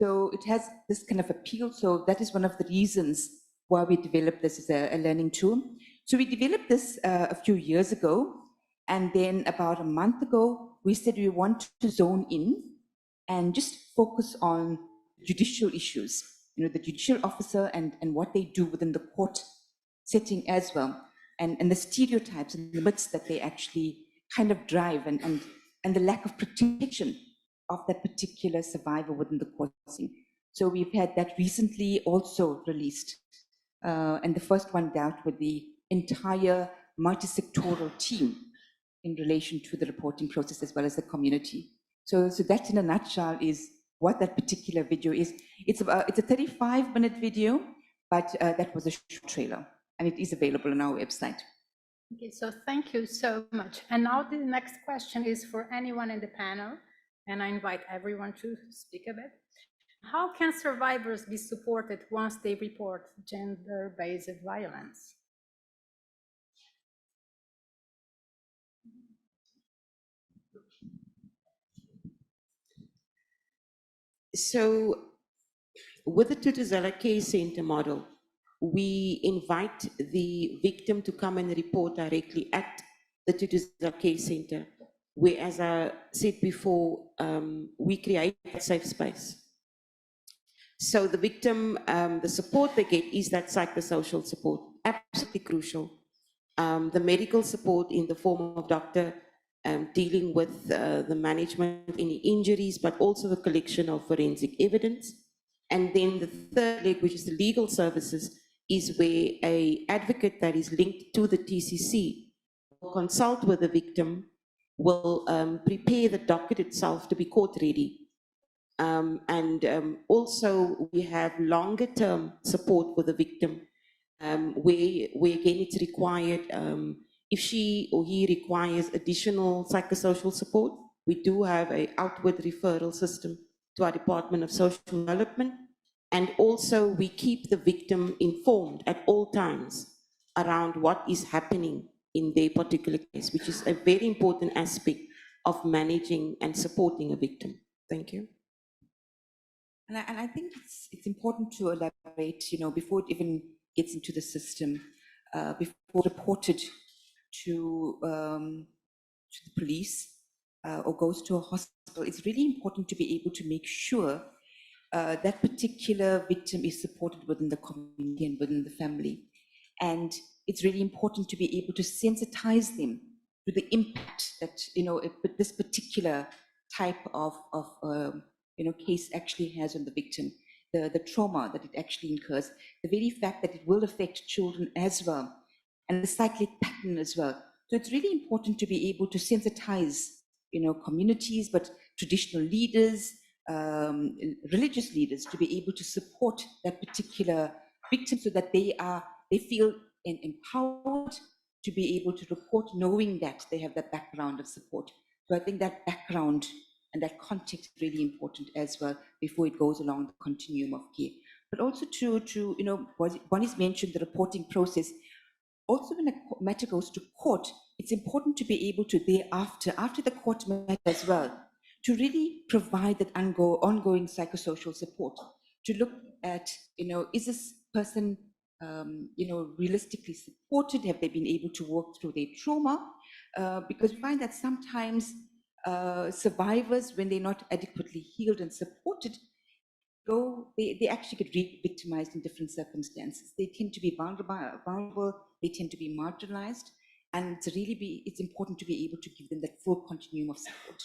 So it has this kind of appeal. So that is one of the reasons why we developed this as a learning tool. So we developed this a few years ago, and then about a month ago, we said we want to zone in and just focus on judicial issues, you know, the judicial officer and what they do within the court setting as well, and the stereotypes and the myths that they actually kind of drive, and the lack of protection of that particular survivor within the court setting. So we've had that recently also released, and the first one dealt with the entire multi-sectoral team in relation to the reporting process as well as the community. So that in a nutshell is what that particular video is. It's a 35-minute video, but that was a short trailer, and it is available on our website. Okay, so thank you so much. And now the next question is for anyone in the panel, and I invite everyone to speak a bit. How can survivors be supported once they report gender-based violence? So with the Tutuzela Care Center model, we invite the victim to come and report directly at the Tutuzela Care Center, where, as I said before, we create a safe space. So the victim, the support they get is that psychosocial support, absolutely crucial. The medical support in the form of doctor dealing with the management of any injuries, but also the collection of forensic evidence. And then the third leg, which is the legal services, is where an advocate that is linked to the TCC will consult with the victim, will prepare the docket itself to be court ready. Also we have longer term support with the victim, where again it's required, if she or he requires additional psychosocial support, we do have an outward referral system to our Department of Social Development. And also we keep the victim informed at all times around what is happening in their particular case, which is a very important aspect of managing and supporting a victim. Thank you. And I think it's important to elaborate, before it even gets into the system, before reported to the police or goes to a hospital, it's really important to be able to make sure that particular victim is supported within the community and within the family. And it's really important to be able to sensitize them to the impact that, this particular type of case actually has on the victim, the trauma that it actually incurs, the very fact that it will affect children as well, and the cyclic pattern as well. So it's really important to be able to sensitize, communities, but traditional leaders, religious leaders, to be able to support that particular victim so that they feel empowered to be able to report, knowing that they have that background of support. So I think that background and that context is really important as well before it goes along the continuum of care. But also Bonnie's mentioned the reporting process. Also, when a matter goes to court, it's important to be able to thereafter, after the court matter as well, to really provide that ongoing psychosocial support, to look at, is this person, realistically supported? Have they been able to work through their trauma? Because we find that sometimes survivors, when they're not adequately healed and supported, they actually get re-victimized in different circumstances. They tend to be vulnerable, they tend to be marginalized, and it's important to be able to give them that full continuum of support.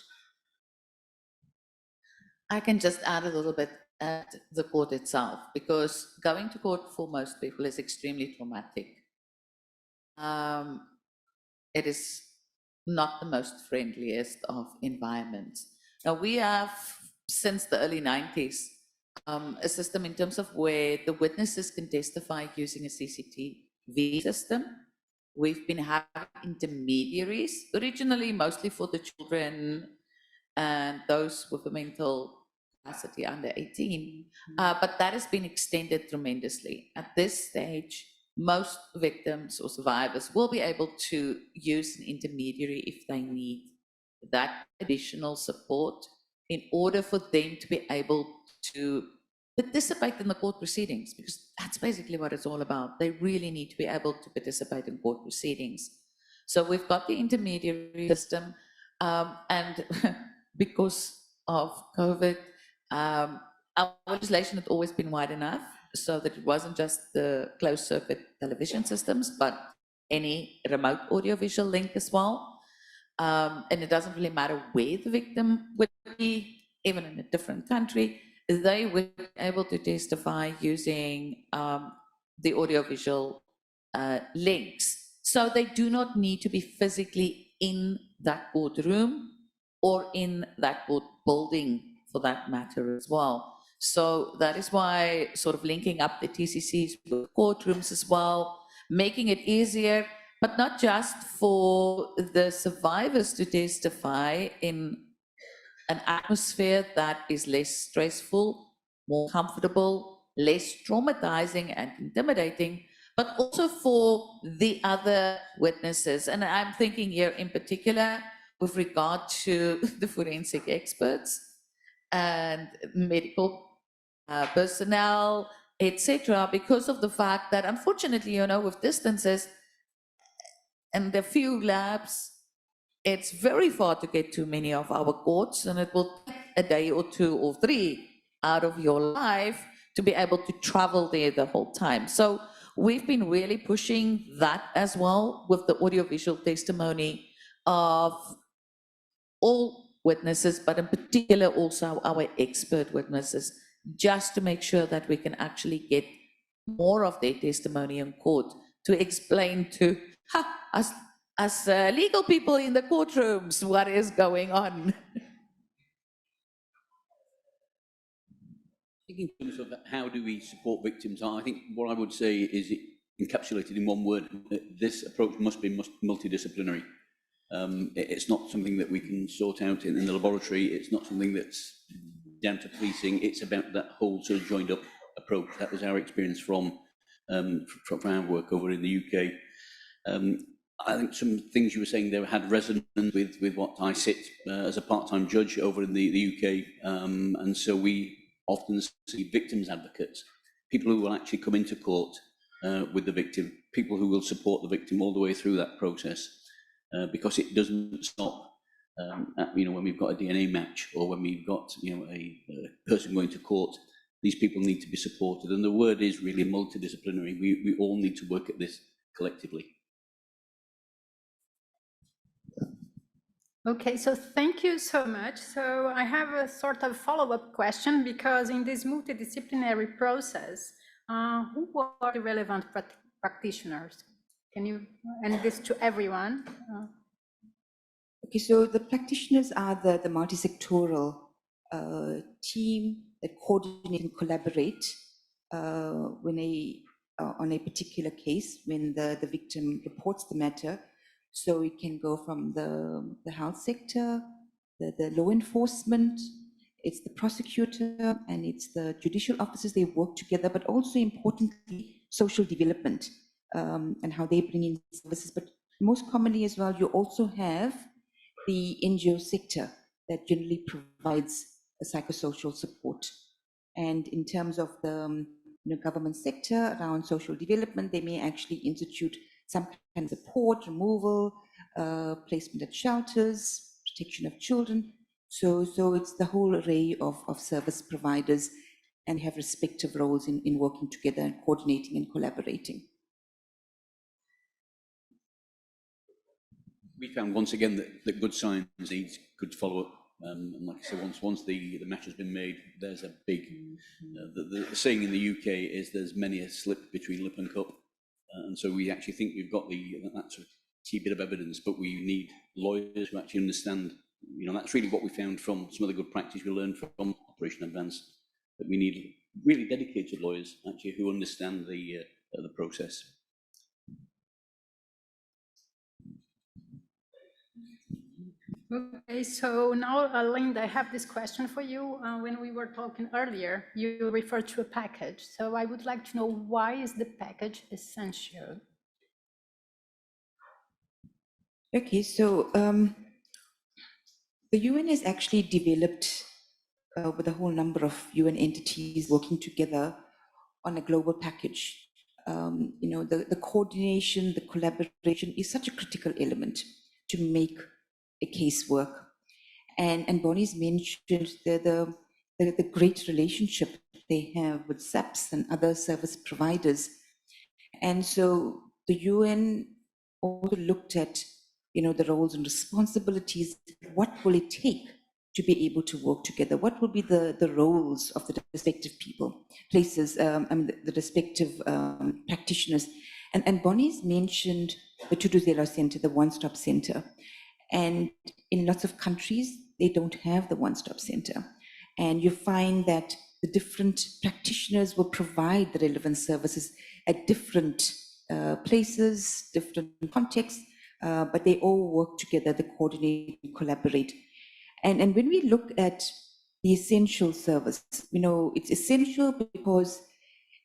I can just add a little bit at the court itself, because going to court for most people is extremely traumatic. It is not the most friendliest of environments. Now, we have, since the early 90s, a system in terms of where the witnesses can testify using a CCTV system. We've been having intermediaries, originally mostly for the children and those with a mental capacity under 18, but that has been extended tremendously. At this stage, most victims or survivors will be able to use an intermediary if they need that additional support in order for them to be able to participate in the court proceedings, because that's basically what it's all about. They really need to be able to participate in court proceedings. So we've got the intermediary system, and because of COVID, our legislation had always been wide enough so that it wasn't just the closed circuit television systems, but any remote audiovisual link as well. And it doesn't really matter where the victim would be, even in a different country, they would be able to testify using the audiovisual links. So they do not need to be physically in that courtroom or in that court building for that matter as well. So that is why sort of linking up the TCCs with courtrooms as well, making it easier, but not just for the survivors to testify in an atmosphere that is less stressful, more comfortable, less traumatizing and intimidating, but also for the other witnesses. And I'm thinking here in particular with regard to the forensic experts and medical personnel, etc., because of the fact that unfortunately, you know, with distances and the few labs, it's very far to get to many of our courts, and it will take a day or 2 or 3 out of your life to be able to travel there the whole time. So we've been really pushing that as well with the audiovisual testimony of all witnesses, but in particular also our expert witnesses, just to make sure that we can actually get more of their testimony in court to explain to us legal people in the courtrooms what is going on. In terms of how do we support victims, I think what I would say is it encapsulated in one word: this approach must be multidisciplinary. It's not something that we can sort out in the laboratory. It's not something that's down to policing. It's about that whole sort of joined up approach. That was our experience from our work over in the UK. I think some things you were saying there had resonance with what I sit as a part-time judge over in the UK. And so we often see victims advocates, people who will actually come into court with the victim, people who will support the victim all the way through that process. Because it doesn't stop at, you know, when we've got a DNA match or when we've got, you know, a person going to court. These people need to be supported, and the word is really multidisciplinary. We all need to work at this collectively. Okay, so thank you so much. So I have a sort of follow-up question, because in this multidisciplinary process, who are the relevant practitioners? Can you, and this to everyone? Okay, so the practitioners are the multi-sectoral team that coordinate and collaborate on a particular case when the victim reports the matter. So it can go from the health sector, the law enforcement, it's the prosecutor, and it's the judicial officers. They work together, but also importantly, social development and how they bring in services. But most commonly as well, you also have the NGO sector that generally provides a psychosocial support. And in terms of the government sector around social development, they may actually institute some kind of support, removal, placement at shelters, protection of children. So it's the whole array of service providers, and have respective roles in working together and coordinating and collaborating. We found once again that good science needs good follow-up. And like I said, once the match has been made, there's a big, the saying in the UK is there's many a slip between lip and cup. And so we actually think we've got that sort of key bit of evidence, but we need lawyers who actually understand, you know, that's really what we found from some of the good practice we learned from Operation Advance, that we need really dedicated lawyers actually who understand the process. Okay, so now, Linda, I have this question for you. When we were talking earlier, you referred to a package. So I would like to know, why is the package essential? Okay, so the UN has actually developed with a whole number of UN entities working together on a global package. You know, the coordination, the collaboration is such a critical element to make a case work. And Bonnie's mentioned the great relationship they have with SAPS and other service providers. And so the UN also looked at, you know, the roles and responsibilities. What will it take to be able to work together? What will be the roles of the respective places, the respective practitioners? And Bonnie's mentioned the Thuthuzela Center, the one-stop center. And in lots of countries, they don't have the one-stop center. And you find that the different practitioners will provide the relevant services at different places, different contexts, but they all work together, they coordinate, collaborate. And when we look at the essential service, it's essential because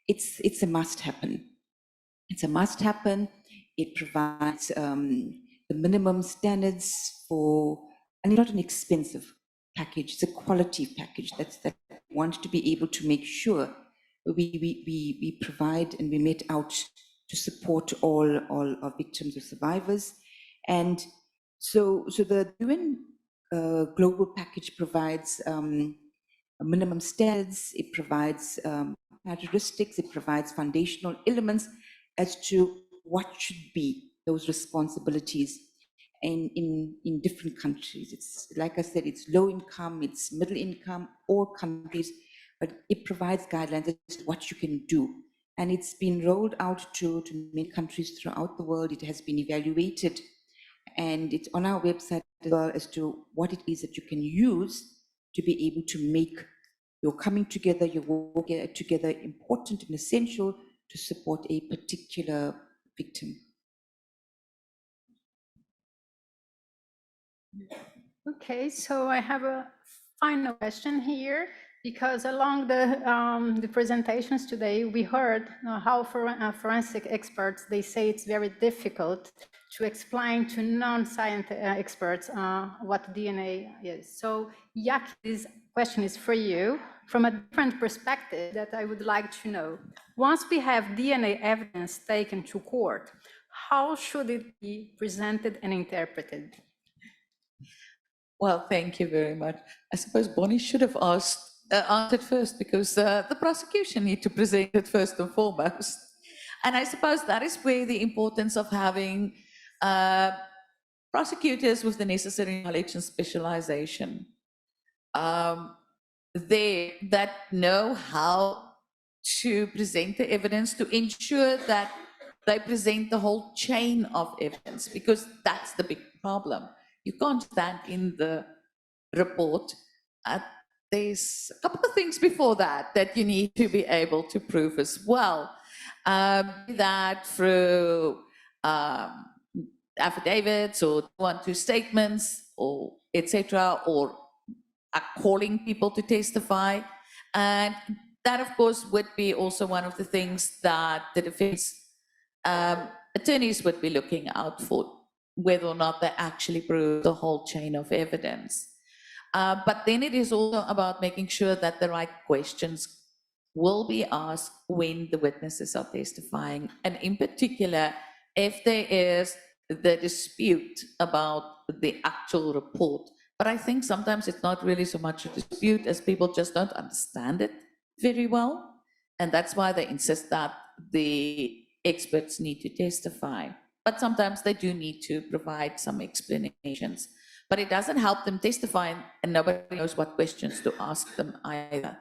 it's a must happen. It's a must happen. It provides the minimum standards for, and it's not an expensive package, it's a quality package that we want to be able to make sure we provide and we met out to support all our victims or survivors. And so the UN global package provides minimum standards, it provides characteristics, it provides foundational elements as to what should be those responsibilities in different countries. It's, like I said, it's low income, it's middle income, all countries, but it provides guidelines as to what you can do. And it's been rolled out to many countries throughout the world. It has been evaluated, and it's on our website as well as to what it is that you can use to be able to make your coming together, your work together important and essential to support a particular victim. Okay, so I have a final question here, because along the presentations today, we heard how forensic experts, they say it's very difficult to explain to non-science experts what DNA is. So Jackie, this question is for you from a different perspective that I would like to know. Once we have DNA evidence taken to court, how should it be presented and interpreted? Well, thank you very much. I suppose Bonnie should have answered first, because the prosecution need to present it first and foremost. And I suppose that is where the importance of having prosecutors with the necessary knowledge and specialization that know how to present the evidence, to ensure that they present the whole chain of evidence, because that's the big problem. You can't stand in the report. There's a couple of things before that you need to be able to prove as well. That through affidavits or 1-2 statements or etc., or calling people to testify. And that, of course, would be also one of the things that the defense attorneys would be looking out for, whether or not they actually prove the whole chain of evidence. But then it is also about making sure that the right questions will be asked when the witnesses are testifying. And in particular, if there is the dispute about the actual report. But I think sometimes it's not really so much a dispute as people just don't understand it very well. And that's why they insist that the experts need to testify. But sometimes they do need to provide some explanations. But it doesn't help them testify, and nobody knows what questions to ask them either.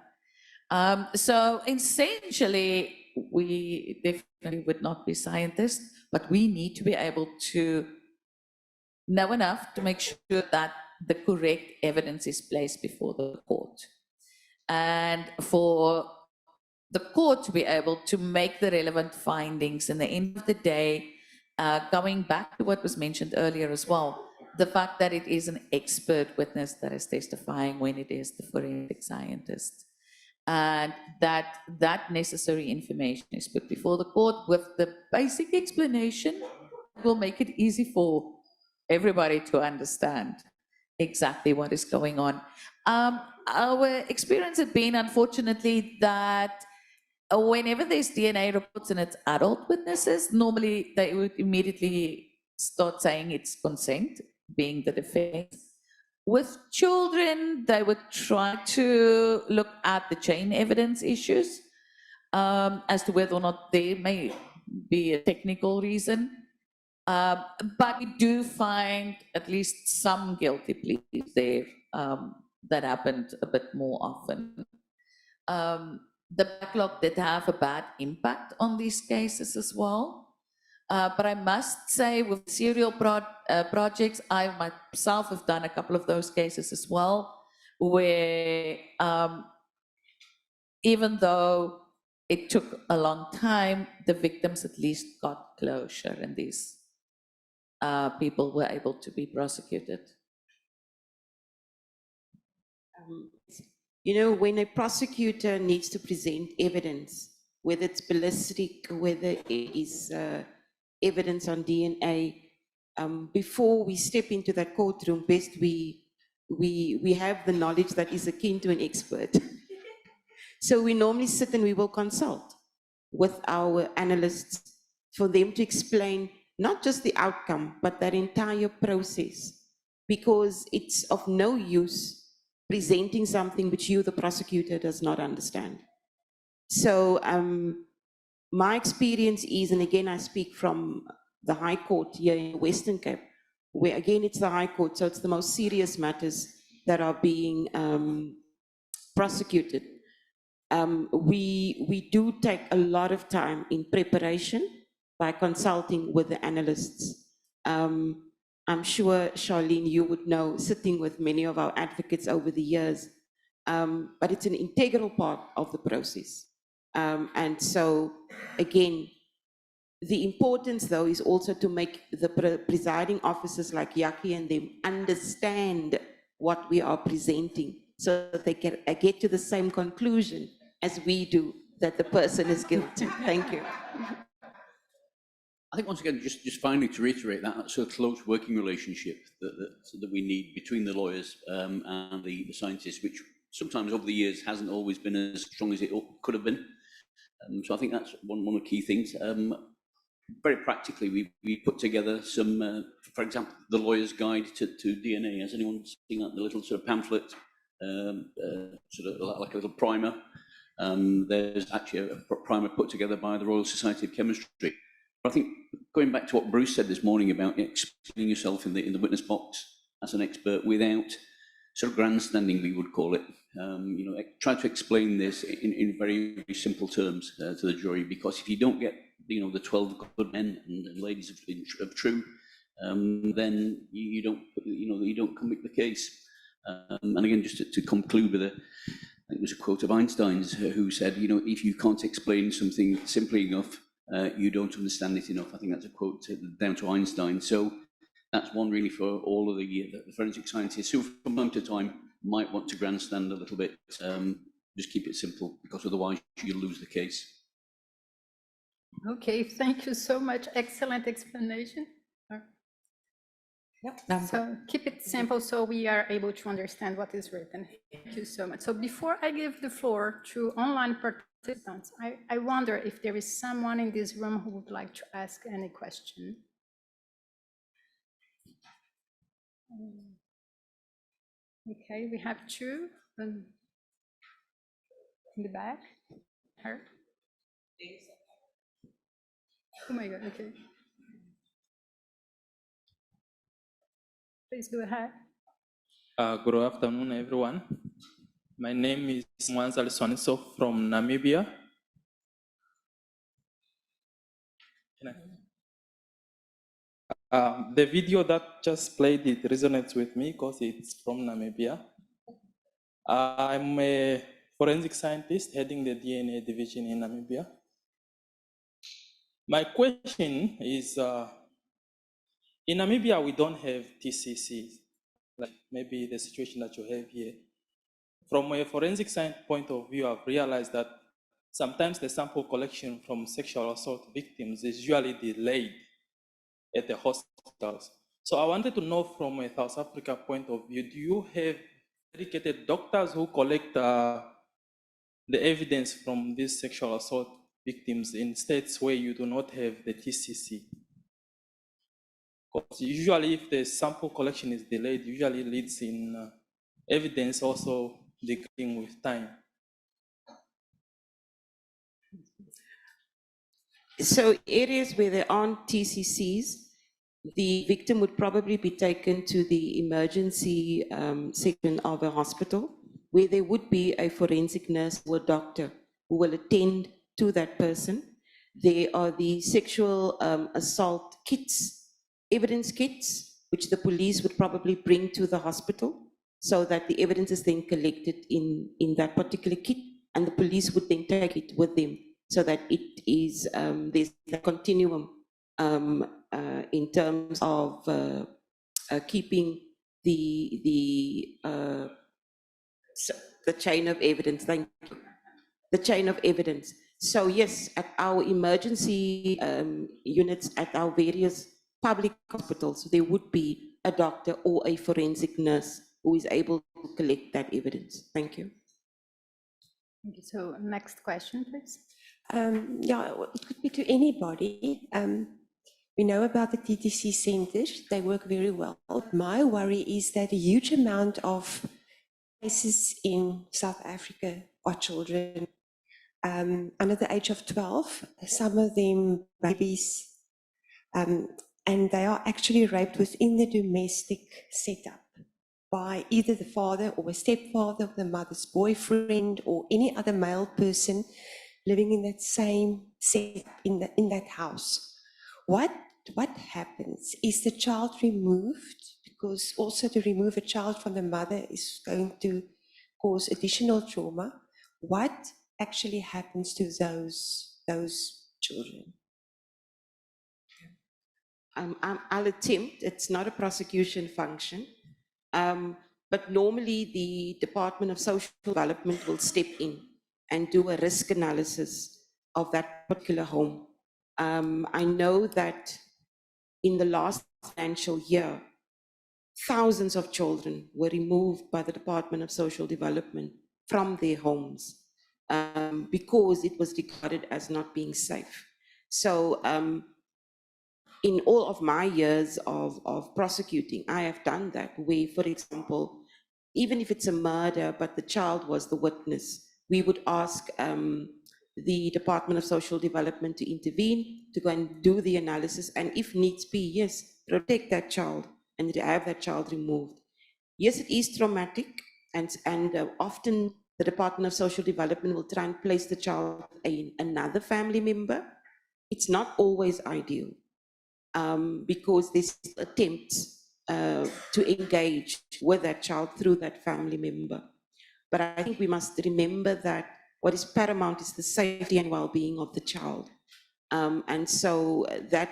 So essentially, we definitely would not be scientists, but we need to be able to know enough to make sure that the correct evidence is placed before the court. And for the court to be able to make the relevant findings, in the end of the day, going back to what was mentioned earlier as well, the fact that it is an expert witness that is testifying when it is the forensic scientist. And that necessary information is put before the court with the basic explanation will make it easy for everybody to understand exactly what is going on. Our experience has been, unfortunately, that whenever there's DNA reports and it's adult witnesses, normally they would immediately start saying it's consent, being the defense. With children, they would try to look at the chain evidence issues as to whether or not there may be a technical reason. But we do find at least some guilty pleas there that happened a bit more often. The backlog did have a bad impact on these cases as well. But I must say, with serial projects, I myself have done a couple of those cases as well, where even though it took a long time, the victims at least got closure, and these people were able to be prosecuted. You know, when a prosecutor needs to present evidence, whether it's ballistic, whether it is evidence on DNA, before we step into that courtroom, best we have the knowledge that is akin to an expert. So we normally sit and we will consult with our analysts for them to explain not just the outcome, but that entire process, because it's of no use presenting something which you, the prosecutor, does not understand. So my experience is, and again, I speak from the High Court here in Western Cape, where again, it's the High Court, so it's the most serious matters that are being prosecuted. We do take a lot of time in preparation by consulting with the analysts. I'm sure, Charlene, you would know, sitting with many of our advocates over the years, but it's an integral part of the process. And so, again, the importance, though, is also to make the presiding officers like Yaki and them understand what we are presenting, so that they can get to the same conclusion as we do, that the person is guilty. Thank you. I think once again, just finally to reiterate that sort of close working relationship that we need between the lawyers and the scientists, which sometimes over the years hasn't always been as strong as it could have been. So I think that's one of the key things. Very practically, we put together some, for example, the lawyer's guide to DNA. Has anyone seen that? The little sort of pamphlet, sort of like a little primer. There's actually a primer put together by the Royal Society of Chemistry. But I think going back to what Bruce said this morning about explaining yourself in the witness box as an expert without sort of grandstanding, we would call it. You know, try to explain this in very, very simple terms to the jury, because if you don't get, you know, the 12 good men and ladies of truth, then you don't convict the case. And again, just to conclude with I think there's a quote of Einstein's who said, you know, if you can't explain something simply enough, you don't understand it enough. I think that's a quote down to Einstein. So that's one really for all of the forensic scientists who from time to time might want to grandstand a little bit. Just keep it simple, because otherwise you'll lose the case. Okay, thank you so much. Excellent explanation. Yep. So keep it simple so we are able to understand what is written. Thank you so much. So before I give the floor to online participants, I wonder if there is someone in this room who would like to ask any question. Okay, we have two in the back. Her. Oh my God, okay. Please go ahead. Good afternoon, everyone. My name is Mwanzali Swaniso from Namibia. The video that just played, it resonates with me because it's from Namibia. I'm a forensic scientist heading the DNA division in Namibia. My question is, in Namibia, we don't have TCCs, like maybe the situation that you have here. From a forensic science point of view, I've realized that sometimes the sample collection from sexual assault victims is usually delayed at the hospitals. So I wanted to know from a South Africa point of view, do you have dedicated doctors who collect the evidence from these sexual assault victims in states where you do not have the TCC? Because usually if the sample collection is delayed, usually leads in evidence also decaying with time. So areas where there aren't TCCs, the victim would probably be taken to the emergency section of a hospital, where there would be a forensic nurse or doctor who will attend to that person. There are the sexual assault kits, evidence kits, which the police would probably bring to the hospital so that the evidence is then collected in that particular kit, and the police would then take it with them so that it is, there's a continuum in terms of keeping the chain of evidence. Thank you. The chain of evidence. So yes, at our emergency units at our various public hospitals, there would be a doctor or a forensic nurse who is able to collect that evidence. Thank you. Thank you. So next question, please. Yeah, it could be to anybody. We know about the TTC centers, they work very well. My worry is that a huge amount of cases in South Africa are children under the age of 12, some of them babies, and they are actually raped within the domestic setup by either the father or a stepfather, the mother's boyfriend, or any other male person living in that same setup in that house. What happens? Is the child removed? Because also to remove a child from the mother is going to cause additional trauma. What actually happens to those children? I'll attempt. It's not a prosecution function, but normally the Department of Social Development will step in and do a risk analysis of that particular home. I know that in the last financial year, thousands of children were removed by the Department of Social Development from their homes because it was regarded as not being safe. So in all of my years of prosecuting, I have done that where, for example, even if it's a murder, but the child was the witness, we would ask the Department of Social Development to intervene, to go and do the analysis, and if needs be, yes, protect that child and have that child removed. Yes, it is traumatic, and often the Department of Social Development will try and place the child in another family member. It's not always ideal because there's attempts to engage with that child through that family member. But I think we must remember that what is paramount is the safety and well-being of the child. And so that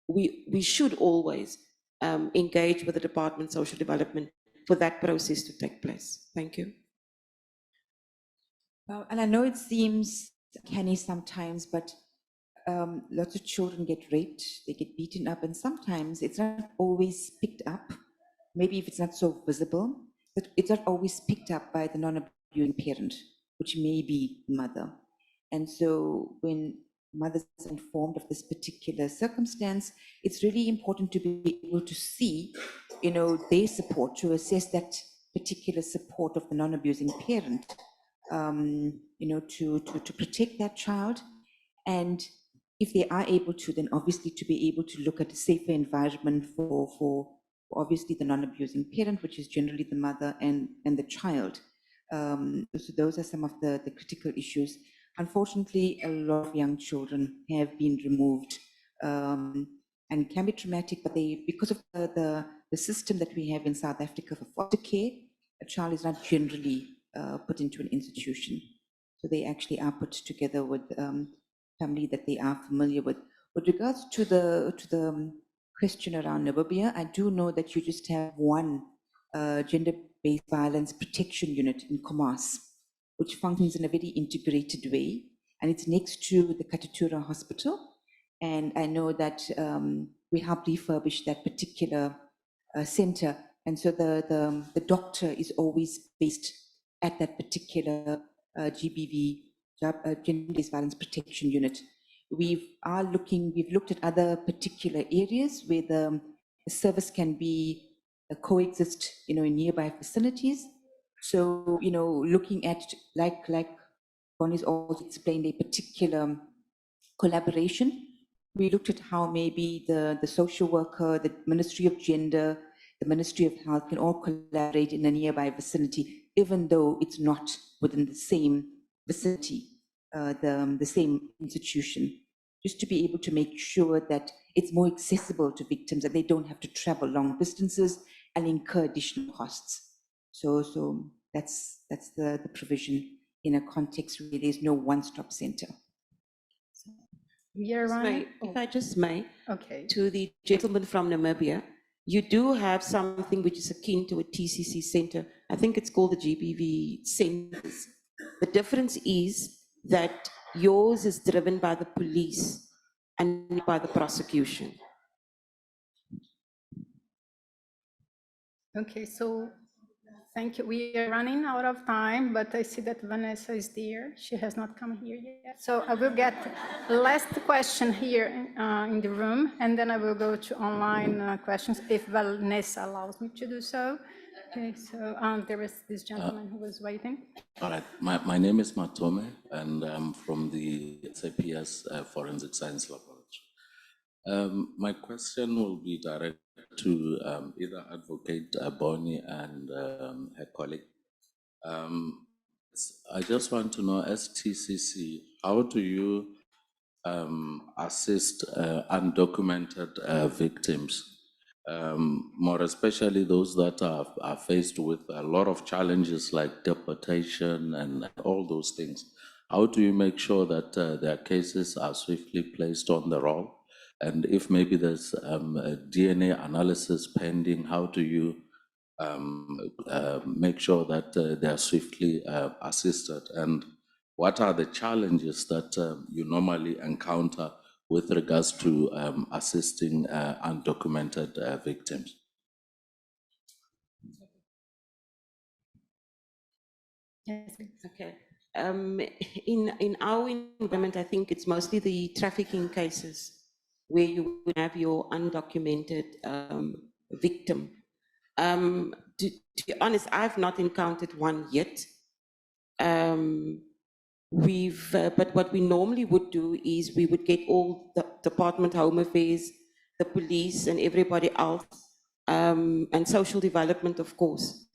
we should always engage with the Department of Social Development for that process to take place. Thank you. Well, and I know it seems canny sometimes, but lots of children get raped, they get beaten up, and sometimes it's not always picked up. Maybe if it's not so visible, but it's not always picked up by the non-abusing parent, which may be mother. And so when mothers are informed of this particular circumstance, it's really important to be able to see, their support, to assess that particular support of the non-abusing parent, to protect that child. And if they are able to, then obviously to be able to look at a safer environment for obviously the non-abusing parent, which is generally the mother and the child. So those are some of the critical issues. Unfortunately, a lot of young children have been removed and can be traumatic, but because of the system that we have in South Africa for foster care, a child is not generally put into an institution. So they actually are put together with family that they are familiar with. With regards to the question around Namibia, I do know that you just have one gender-based violence protection unit in Komas, which functions in a very integrated way, and it's next to the Katutura Hospital. And I know that we helped refurbish that particular center, and so the doctor is always based at that particular GBV, gender-based violence protection unit. We've looked at other particular areas where the service can be coexist, in nearby facilities. So, looking at, like Bonnie's also explained, a particular collaboration. We looked at how maybe the social worker, the Ministry of Gender, the Ministry of Health can all collaborate in a nearby vicinity, even though it's not within the same vicinity, the same institution. just to be able to make sure that it's more accessible to victims, that they don't have to travel long distances and incur additional costs. So that's the provision in a context where there's no one-stop center. We are running. If I just may, Okay. to the gentleman from Namibia, you do have something which is akin to a TCC center. I think it's called the GBV centers. The difference is that yours is driven by the police and by the prosecution. Okay, so thank you. We are running out of time, but I see that Vanessa is there. She has not come here yet. So I will get last question here in the room, and then I will go to online questions if Vanessa allows me to do so. Okay, so there is this gentleman who was waiting. All right, my name is Matome, and I'm from the SAPS Forensic Science Laboratory. My question will be directed to either Advocate Bonnie and her colleague. I just want to know, as TCC, how do you assist undocumented victims? More especially those that are faced with a lot of challenges like deportation and all those things. How do you make sure that their cases are swiftly placed on the roll? And if maybe there's a DNA analysis pending, how do you make sure that they are swiftly assisted? And what are the challenges that you normally encounter with regards to assisting undocumented victims? Okay. In our environment, I think it's mostly the trafficking cases where you would have your undocumented victim. To be honest, I've not encountered one yet. But what we normally would do is we would get all the Department of Home Affairs, the police and everybody else, and social development, of course.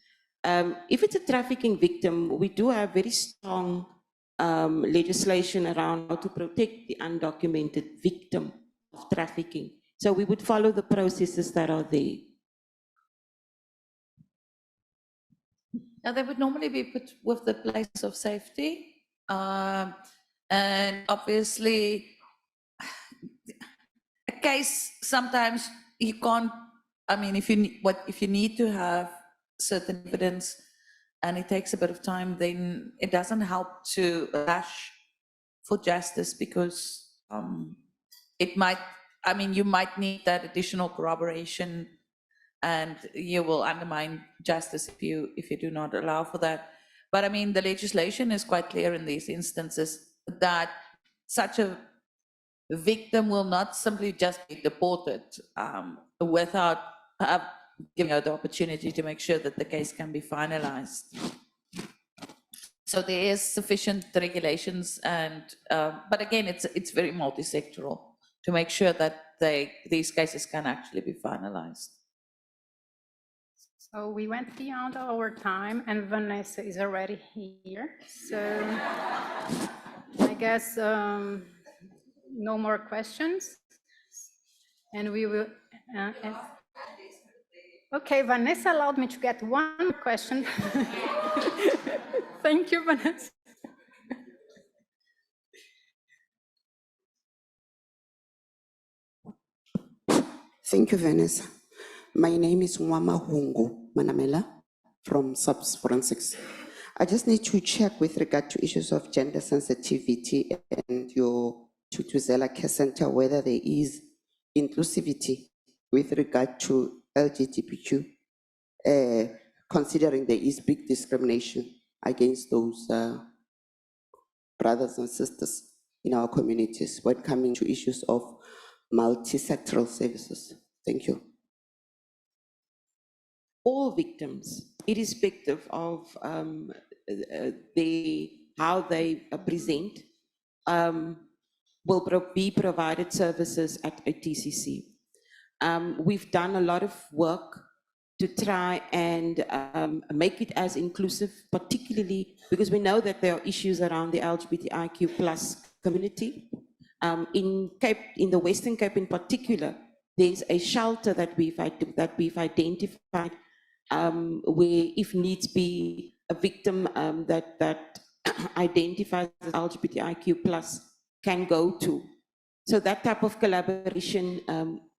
If it's a trafficking victim, we do have very strong legislation around how to protect the undocumented victim of trafficking. So we would follow the processes that are there. Now, they would normally be put with the place of safety. And obviously, a case, sometimes you can't, I mean, if you need to have certain evidence and it takes a bit of time, then it doesn't help to rush for justice, because it might, I mean, you might need that additional corroboration, and you will undermine justice if you do not allow for that. But I mean, the legislation is quite clear in these instances that such a victim will not simply just be deported without giving her the opportunity to make sure that the case can be finalized. So there is sufficient regulations, and but again, it's very multi-sectoral to make sure that these cases can actually be finalized. So we went beyond our time, and Vanessa is already here. So I guess no more questions, and we will. Okay, Vanessa allowed me to get one question. Thank you, Vanessa. Thank you, Vanessa. My name is Wama Hungu Manamela from SAPS Forensics. I just need to check with regard to issues of gender sensitivity and your Thuthuzela Care Center, whether there is inclusivity with regard to LGBTQ, considering there is big discrimination against those brothers and sisters in our communities when coming to issues of multi-sectoral services. Thank you. All victims, irrespective of how they present, will be provided services at a TCC. We've done a lot of work to try and make it as inclusive, particularly because we know that there are issues around the LGBTIQ+ community. In the Western Cape in particular, there's a shelter that we've identified where, if needs be, a victim that identifies as LGBTIQ+ can go to. So that type of collaboration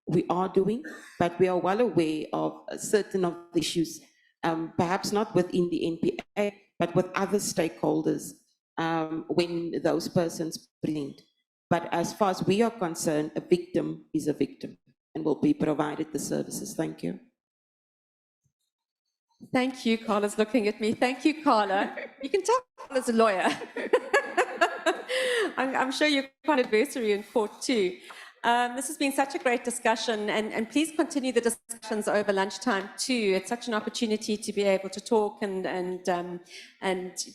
we are doing, but we are well aware of certain of the issues, perhaps not within the NPA, but with other stakeholders when those persons present. But as far as we are concerned, a victim is a victim and will be provided the services. Thank you. Thank you. Carla's looking at me. Thank you, Carla. You can tell Carla's a lawyer. I'm sure you're quite an adversary in court too. This has been such a great discussion, and please continue the discussions over lunchtime too. It's such an opportunity to be able to talk and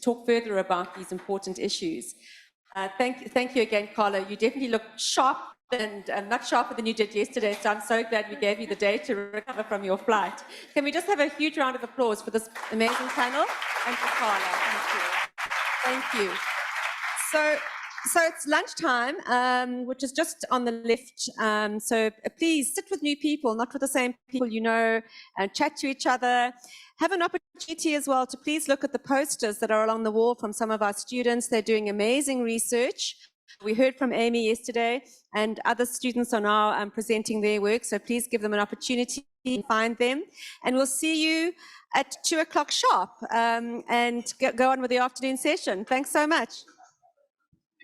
talk further about these important issues. Thank you again, Carla. You definitely look sharp and much sharper than you did yesterday, so I'm so glad we gave you the day to recover from your flight. Can we just have a huge round of applause for this amazing panel and for Carla? Thank you. Thank you. So it's lunchtime, which is just on the left. So please sit with new people, not with the same people you know, and chat to each other. Have an opportunity as well to please look at the posters that are along the wall from some of our students. They're doing amazing research. We heard from Amy yesterday, and other students are now presenting their work. So please give them an opportunity to find them. And we'll see you at 2 o'clock sharp and go on with the afternoon session. Thanks so much.